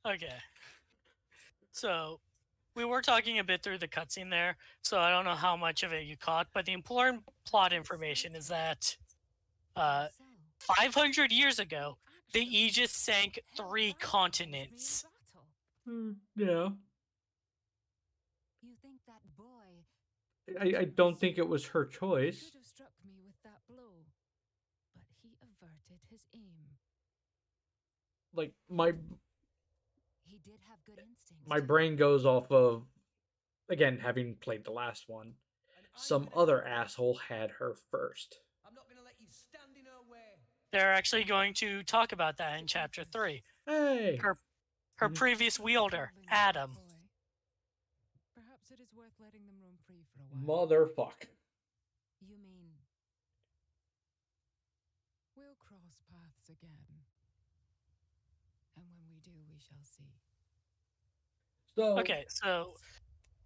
S2: Okay. So, we were talking a bit through the cutscene there, so I don't know how much of it you caught, but the important plot information is that
S11: So,
S2: 500 years ago, the Aegis sank 3 continents.
S1: Yeah.
S11: you think that boy
S1: I don't think it was her choice.
S11: could have struck me with that blow, but he averted his aim.
S1: Like
S11: He did have good instincts.
S1: my brain goes off of, again, having played the last one. Some other asshole had her first.
S6: I'm not gonna let you stand in her way.
S2: They're actually going to talk about that in Chapter 3.
S1: Hey.
S2: Her previous wielder, Adam.
S11: Boy. Perhaps it is worth letting them roam free for a while.
S1: Motherfuck.
S11: You mean we'll cross paths again? And when we do, we shall see.
S1: So
S2: Okay, so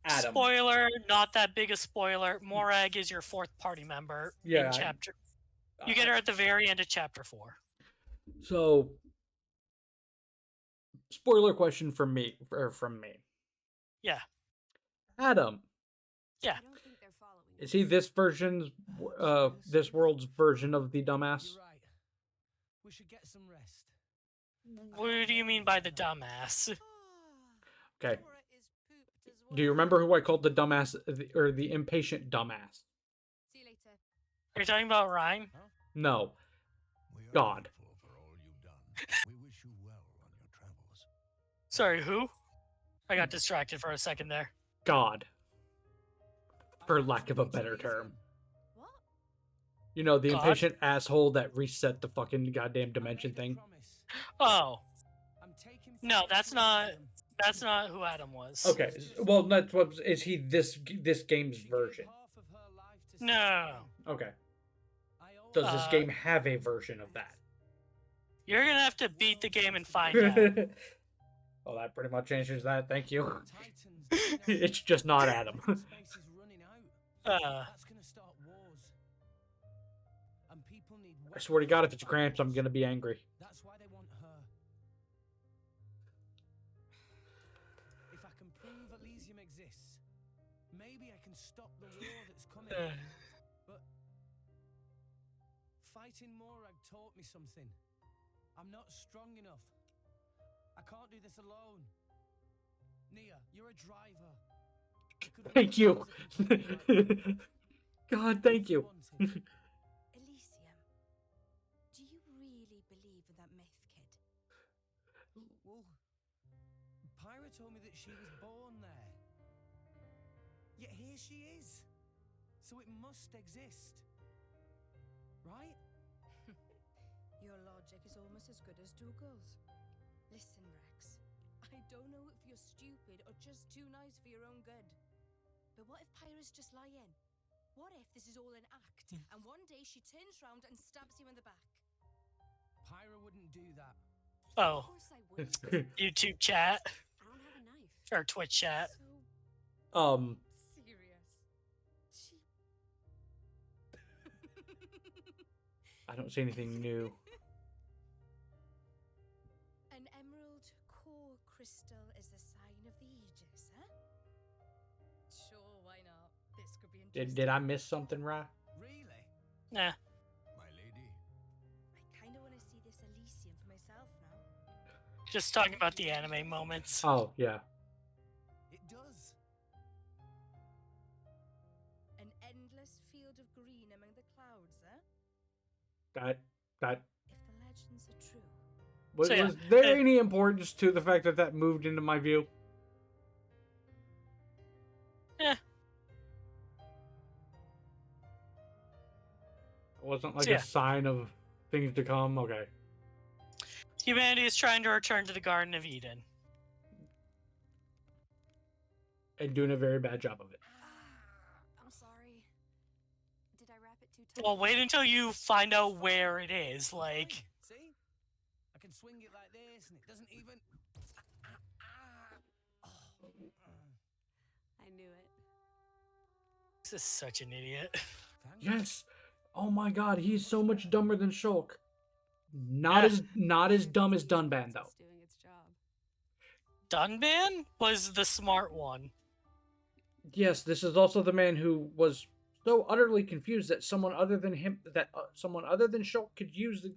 S1: Adam.
S2: spoiler, not that big a spoiler. Morag is your 4th party member
S1: Yeah,
S2: in chapter. You get her at the very end of Chapter 4.
S1: So spoiler question from me,
S2: Yeah.
S1: Adam.
S2: Yeah.
S4: I don't think they're following
S1: Is
S4: us.
S1: he this world's version of the dumbass?
S6: You're right. We should get some rest.
S2: What do you mean by the dumbass?
S1: Okay.
S5: Dora is pooped as well.
S1: Do you remember who I called the dumbass or the impatient dumbass?
S4: See you later.
S2: Are you talking about Ryan?
S1: No.
S8: We are
S1: God.
S8: grateful for all you've done. We wish you well on your travels.
S2: Sorry, who? I got distracted for a second there.
S1: God. For lack of a better term.
S5: What?
S1: You know, the
S2: God?
S1: impatient asshole that reset the fucking goddamn dimension thing.
S2: Oh,
S6: I'm taking
S2: no, that's not
S6: Adam.
S2: that's not who Adam was.
S1: Okay, well, that's what is he this game's
S6: She gave
S1: version?
S6: half of her life to
S2: No.
S6: save me.
S1: Okay.
S6: I owe
S1: Does
S6: her.
S1: this game have a version of that?
S2: You're gonna have to beat the game and find out.
S1: Well, that pretty much answers that. Thank you.
S6: Titans, you know,
S1: It's just not Adam.
S6: space is running out. That's gonna start wars. And people need
S1: I swear to God, if it's Gramps, I'm gonna be angry.
S6: That's why they want her. If I can prove Elysium exists, maybe I can stop the war that's coming. But fighting Morag taught me something. I'm not strong enough. I can't do this alone. Nia, you're a driver.
S1: Thank you. God, thank you.
S5: Elysium, do you really believe in that myth, kid?
S6: Well, Pyra told me that she was born there. Yet here she is. So it must exist. Right?
S5: Your logic is almost as good as Dougal's. Listen, Rex, I don't know if you're stupid or just too nice for your own good. But what if Pyra's just lying? What if this is all an act, and one day she turns round and stabs you in the back?
S6: Pyra wouldn't do that.
S2: Oh.
S5: Of course I would.
S2: YouTube chat.
S5: I don't have a knife.
S2: Or Twitch chat.
S5: So serious. She...
S1: I don't see anything new.
S5: An emerald core crystal is the sign of the Aegis, huh? Sure, why not? This could be interesting.
S1: Did I miss something, Ra?
S6: Really?
S2: Nah.
S8: My lady.
S5: I kind of want to see this Elysium for myself now.
S2: Just talking about the anime moments.
S1: Oh, yeah.
S6: It does.
S5: An endless field of green among the clouds, huh?
S1: That
S5: If the legends are true.
S1: was,
S2: So, yeah,
S1: was there any importance to the fact that that moved into my view?
S2: Yeah.
S1: It wasn't like
S2: So, yeah.
S1: a sign of things to come. Okay.
S2: Humanity is trying to return to the Garden of Eden.
S1: And doing a very bad job of it.
S4: I'm sorry. Did I wrap it too tight?
S2: Well, wait until you find out where it is. Like,
S6: See? I can swing it like this, and it doesn't even.
S4: I knew it.
S2: this is such an idiot.
S1: Yes. Oh my God, he's so much dumber than Shulk. Not as dumb as Dunban though.
S4: It's doing its job.
S2: Dunban was the smart one.
S1: Yes, this is also the man who was so utterly confused that someone other than Shulk could use the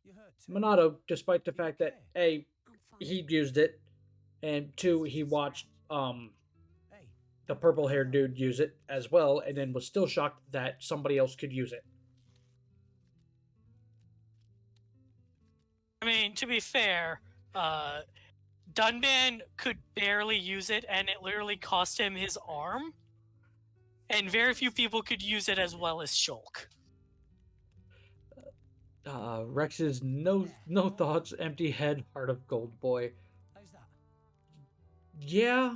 S6: You hurt too.
S1: Monado, despite the fact that A,
S4: I'm fine.
S1: he used it, and 2, he watched
S6: Hey,
S1: the purple haired dude use it as well, and then was still shocked that somebody else could use it.
S2: I mean, to be fair, Dunban could barely use it, and it literally cost him his arm. And very few people could use it as well as Shulk.
S1: Rex's no thoughts, empty head, heart of gold boy.
S6: how's that?
S1: Yeah,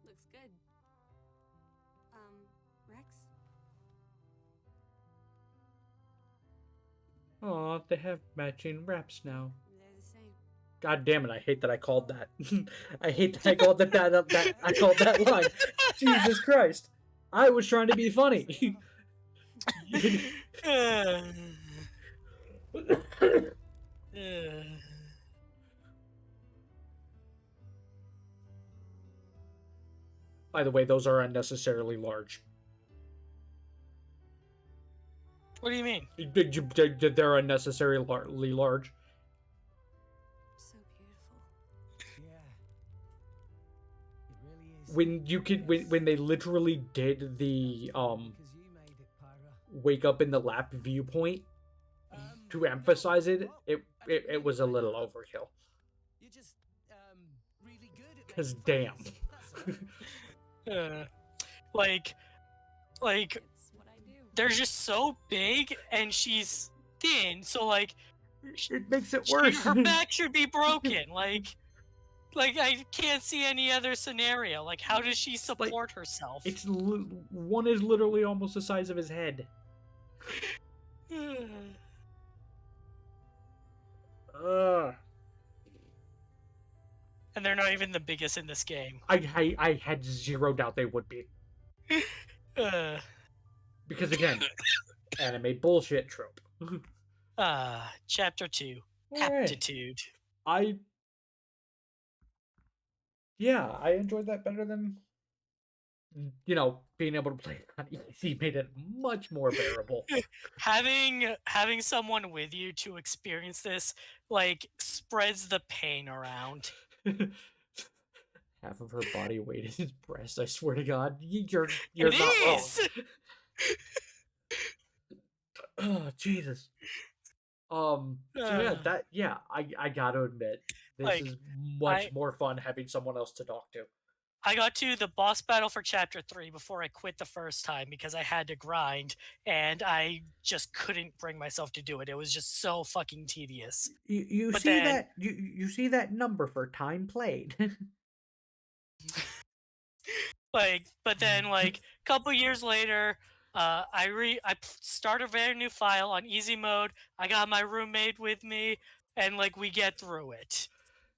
S4: Looks good. Rex?
S1: aw, they have matching wraps now.
S4: They're the same.
S1: God damn it! I hate that I called that. I hate that I called that I called that line. Jesus Christ! I was trying to be funny. By the way, those are unnecessarily large.
S2: What do you mean?
S1: They're unnecessarily large.
S4: So beautiful.
S6: Yeah. It really is.
S1: When you could, when they literally did the
S6: Because you made it, Pyra.
S1: wake up in the lap viewpoint to emphasize it, it was a little overkill.
S6: You're just really good at.
S1: 'Cause
S6: making
S1: damn.
S6: faces, that's all.
S2: Like,
S4: It's what I do.
S2: they're just so big, and she's thin, so like,
S1: It makes it worse.
S2: her back should be broken. Like I can't see any other scenario. Like, how does she support herself?
S1: One is literally almost the size of his head. Ugh.
S2: And they're not even the biggest in this game.
S1: I had zero doubt they would be.
S2: Uh,
S1: Because again, anime bullshit trope.
S2: Chapter 2.
S1: Alright.
S2: Aptitude.
S1: I enjoyed that better than being able to play it on easy made it much more bearable.
S2: Having someone with you to experience this, like, spreads the pain around.
S1: Half of her body weight is his breast. I swear to God, you're
S2: It
S1: not
S2: is!
S1: wrong. Oh, Jesus. So I gotta admit, this
S2: Like,
S1: is much
S2: I
S1: more fun having someone else to talk to.
S2: I got to the boss battle for chapter 3 before I quit the first time because I had to grind and I just couldn't bring myself to do it. It was just so fucking tedious.
S1: You
S2: But
S1: see
S2: then
S1: that you see that number for time played.
S2: but then like a couple years later, I start a very new file on easy mode. I got my roommate with me and like we get through it.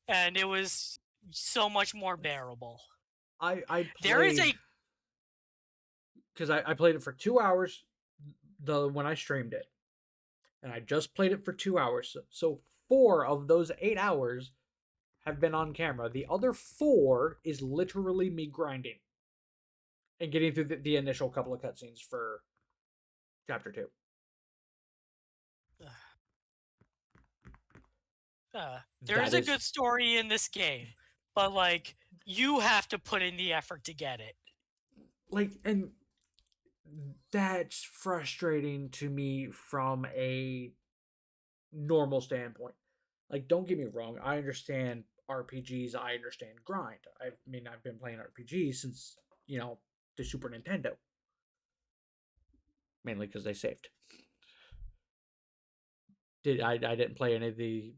S2: And it was so much more bearable.
S1: I
S2: There is
S1: played
S2: a
S1: because I played it for 2 hours when I streamed it. And I just played it for 2 hours. So 4 of those 8 hours have been on camera. The other 4 is literally me grinding and getting through the initial couple of cutscenes for chapter 2.
S2: there is a good story in this game, but like you have to put in the effort to get it.
S1: And that's frustrating to me from a normal standpoint. Like, don't get me wrong, I understand RPGs, I understand grind. I mean, I've been playing RPGs since, the Super Nintendo. Mainly because they saved. I didn't play any of the,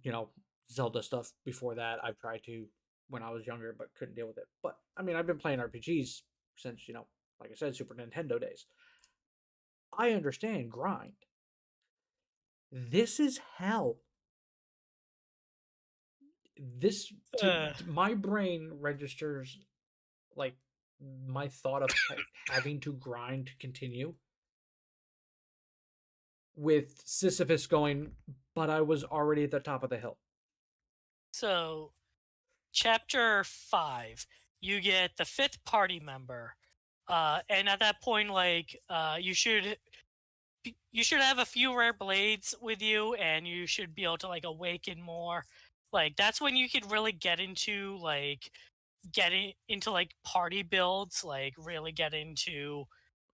S1: Zelda stuff before that. I've tried to when I was younger, but couldn't deal with it. But, I mean, I've been playing RPGs since, like I said, Super Nintendo days. I understand grind. This is hell. My brain registers like my thought of having to grind to continue with Sisyphus going, but I was already at the top of the hill.
S2: So, chapter 5, you get the 5th party member. And at that point, like, you should have a few rare blades with you, and you should be able to like awaken more. Like that's when you could really get into party builds, like really get into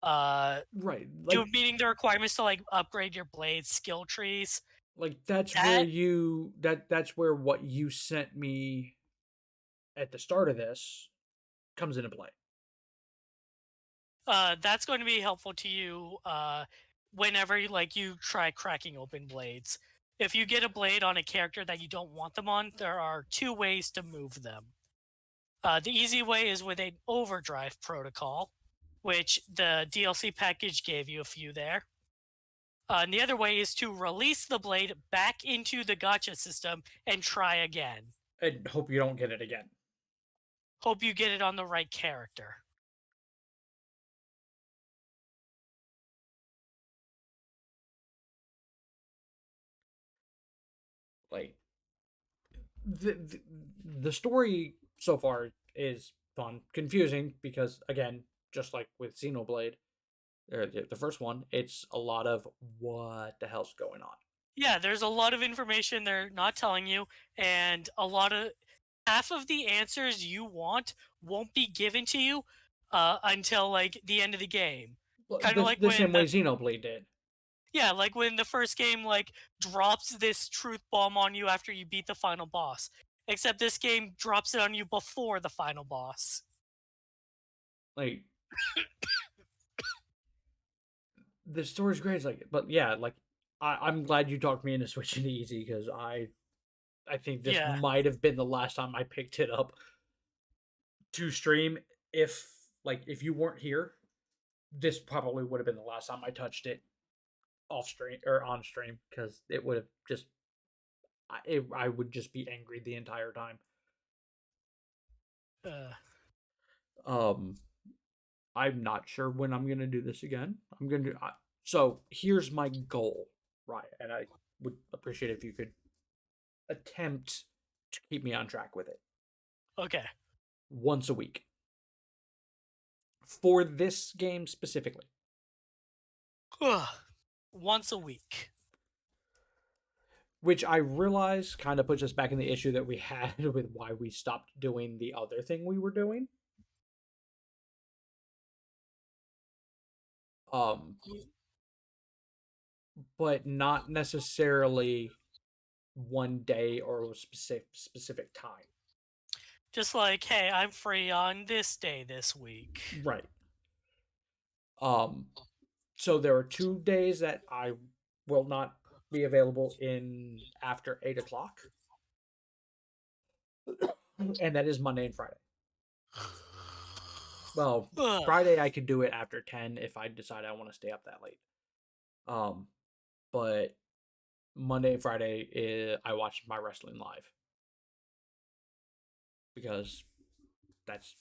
S1: Right.
S2: meeting the requirements to like upgrade your blade skill trees.
S1: Like that's where that's where what you sent me at the start of this comes into play.
S2: That's going to be helpful to you whenever you try cracking open blades. If you get a blade on a character that you don't want them on, there are 2 ways to move them. The easy way is with an overdrive protocol, which the DLC package gave you a few there. And the other way is to release the blade back into the gacha system and try again.
S1: And hope you don't get it again.
S2: Hope you get it on the right character.
S1: Like the story so far is fun, confusing because again, just like with Xenoblade, or the first one, it's a lot of what the hell's going on.
S2: Yeah, there's a lot of information they're not telling you, and half of the answers you want won't be given to you until like the end of the game. Kind of like
S1: the
S2: when
S1: same way Xenoblade did.
S2: Yeah, like when the first game like drops this truth bomb on you after you beat the final boss. Except this game drops it on you before the final boss.
S1: Like the story's great, but yeah, like I'm glad you talked me into switching to easy because I think this might have been the last time I picked it up to stream. If you weren't here, this probably would have been the last time I touched it off stream or on stream because it would have just I would just be angry the entire time. Um, I'm not sure when I'm gonna do this again. I'm gonna do. So here's my goal, right? And I would appreciate if you could attempt to keep me on track with it.
S2: Okay.
S1: Once a week for this game specifically.
S2: Once a week.
S1: Which I realize kind of puts us back in the issue that we had with why we stopped doing the other thing we were doing. But not necessarily one day or a specific time.
S2: Just like, hey, I'm free on this day this week.
S1: Right. So there are 2 days that I will not be available in after 8 o'clock. And that is Monday and Friday. Well, Friday I could do it after 10 if I decide I want to stay up that late. But Monday and Friday I watch my wrestling live. Because that's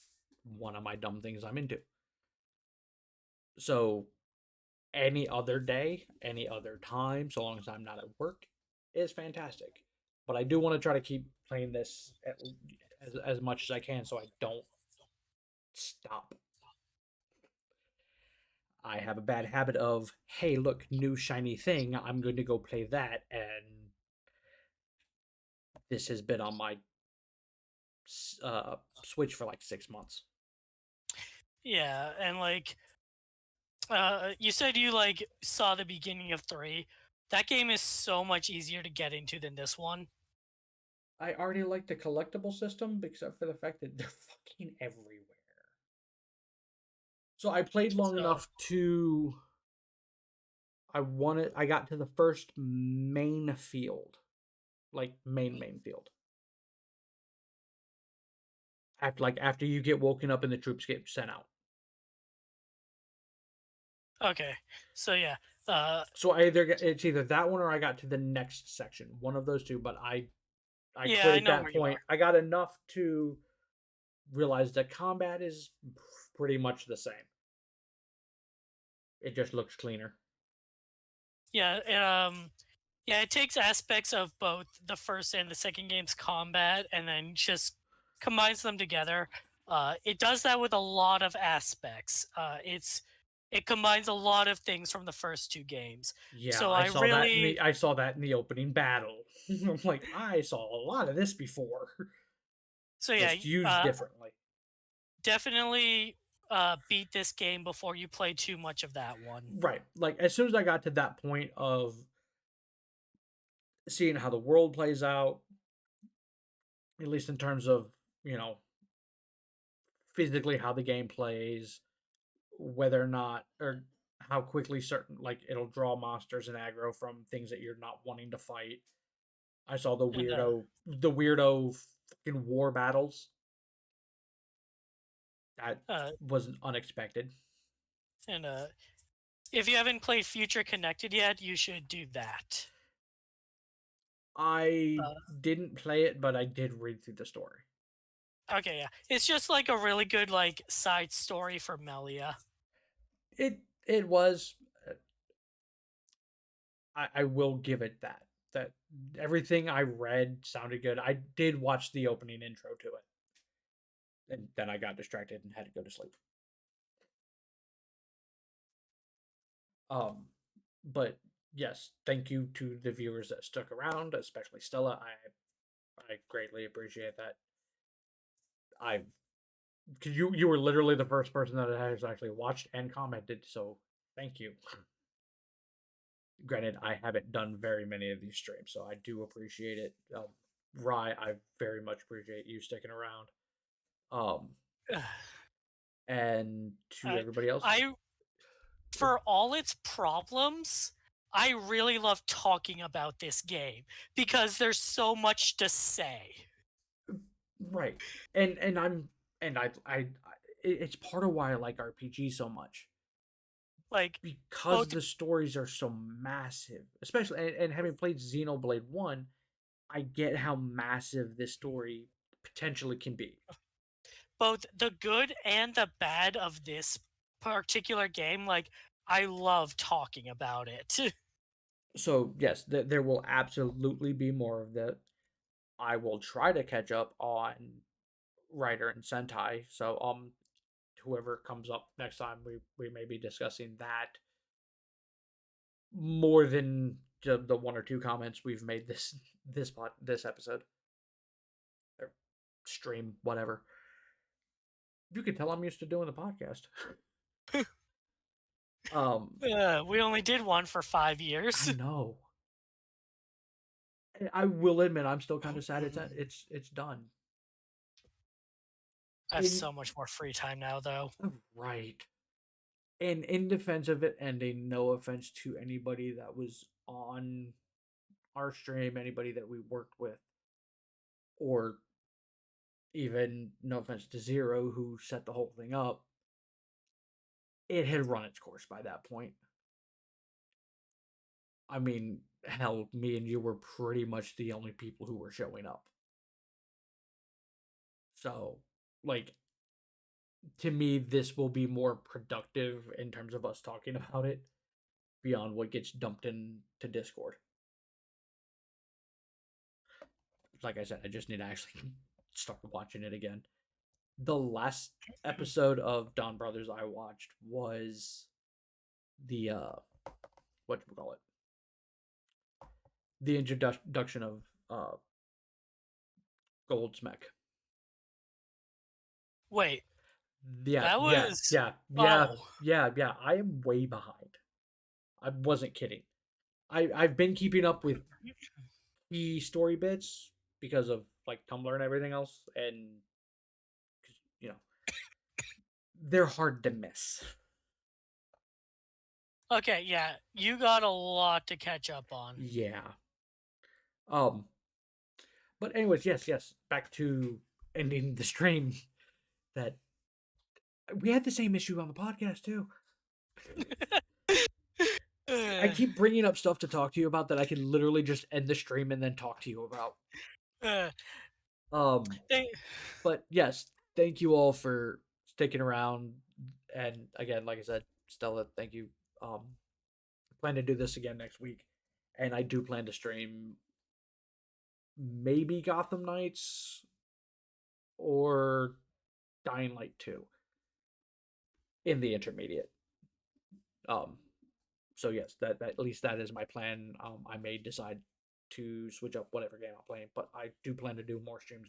S1: one of my dumb things I'm into. So any other day, any other time, so long as I'm not at work, is fantastic. But I do want to try to keep playing this as much as I can so I don't stop. I have a bad habit of, hey, look, new shiny thing, I'm going to go play that, and this has been on my Switch for like 6 months.
S2: Yeah, and like, you said you like saw the beginning of 3. That game is so much easier to get into than this one.
S1: I already like the collectible system, except for the fact that they're fucking everywhere. So I played long enough to. I got to the first main field, like main field. After you get woken up and the troops get sent out.
S2: Okay, so yeah.
S1: So it's either that one or I got to the next section, one of those two. But I
S2: yeah,
S1: quit
S2: I
S1: at
S2: know
S1: that
S2: where you
S1: point.
S2: are.
S1: I got enough to realize that combat is pretty much the same. It just looks cleaner.
S2: Yeah, yeah, it takes aspects of both the first and the second game's combat and then just combines them together. It does that with a lot of aspects. It combines a lot of things from the first 2 games.
S1: Yeah,
S2: So
S1: I saw that in the opening battle. I'm like, I saw a lot of this before.
S2: So yeah,
S1: just used differently.
S2: Definitely beat this game before you play too much of that one.
S1: Right. Like as soon as I got to that point of seeing how the world plays out, at least in terms of, physically how the game plays, whether or not or how quickly certain like it'll draw monsters and aggro from things that you're not wanting to fight. I saw the weirdo fucking war battles. That was unexpected.
S2: And if you haven't played Future Connected yet, you should do that.
S1: I didn't play it, but I did read through the story.
S2: Okay, yeah. It's just like a really good like side story for Melia.
S1: It was. I will give it that. That everything I read sounded good. I did watch the opening intro to it. And then I got distracted and had to go to sleep. But yes, thank you to the viewers that stuck around, especially Stella. I greatly appreciate that. Because you were literally the first person that has actually watched and commented, so thank you. Granted, I haven't done very many of these streams, so I do appreciate it. Rye, I very much appreciate you sticking around. And to everybody else,
S2: for all its problems, I really love talking about this game because there's so much to say.
S1: Right, and it's part of why I like RPG so much.
S2: Like
S1: because the stories are so massive, especially and having played Xenoblade 1, I get how massive this story potentially can be.
S2: Both the good and the bad of this particular game, like, I love talking about it.
S1: So yes, there will absolutely be more of that. I will try to catch up on Rider and Sentai. So whoever comes up next time, we may be discussing that more than the one or two comments we've made this episode or stream, whatever. You can tell I'm used to doing the podcast.
S2: We only did one for 5
S1: I
S2: years.
S1: know. I will admit I'm still kind of sad it's done.
S2: I have so much more free time now, though.
S1: Right. And in defense of it ending, no offense to anybody that was on our stream, anybody that we worked with, or even no offense to Zero who set the whole thing up, it had run its course by that point. I mean, hell, me and you were pretty much the only people who were showing up. So, like, to me, this will be more productive in terms of us talking about it beyond what gets dumped into Discord. Like I said, I just need to actually start watching it again. The last episode of Dawn Brothers I watched was the what do we call it? The introduction of Goldsmith.
S2: Wait.
S1: Yeah,
S2: that was.
S1: yeah. I am way behind. I wasn't kidding. I've been keeping up with key story bits because of like Tumblr and everything else, and you know they're hard to miss.
S2: Okay, yeah, you got a lot to catch up on.
S1: Yeah. But anyways, yes. Back to ending the stream. That we had the same issue on the podcast too. I keep bringing up stuff to talk to you about that I can literally just end the stream and then talk to you about. But yes, thank you all for sticking around. And again, like I said, Stella, thank you. I plan to do this again next week, and I do plan to stream maybe Gotham Knights or Dying Light 2 in the intermediate. So yes, that at least that is my plan. I may decide to switch up whatever game I'm playing, but I do plan to do more streams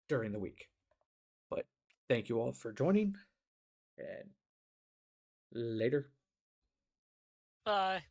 S1: during the week. But thank you all for joining, and later.
S2: Bye.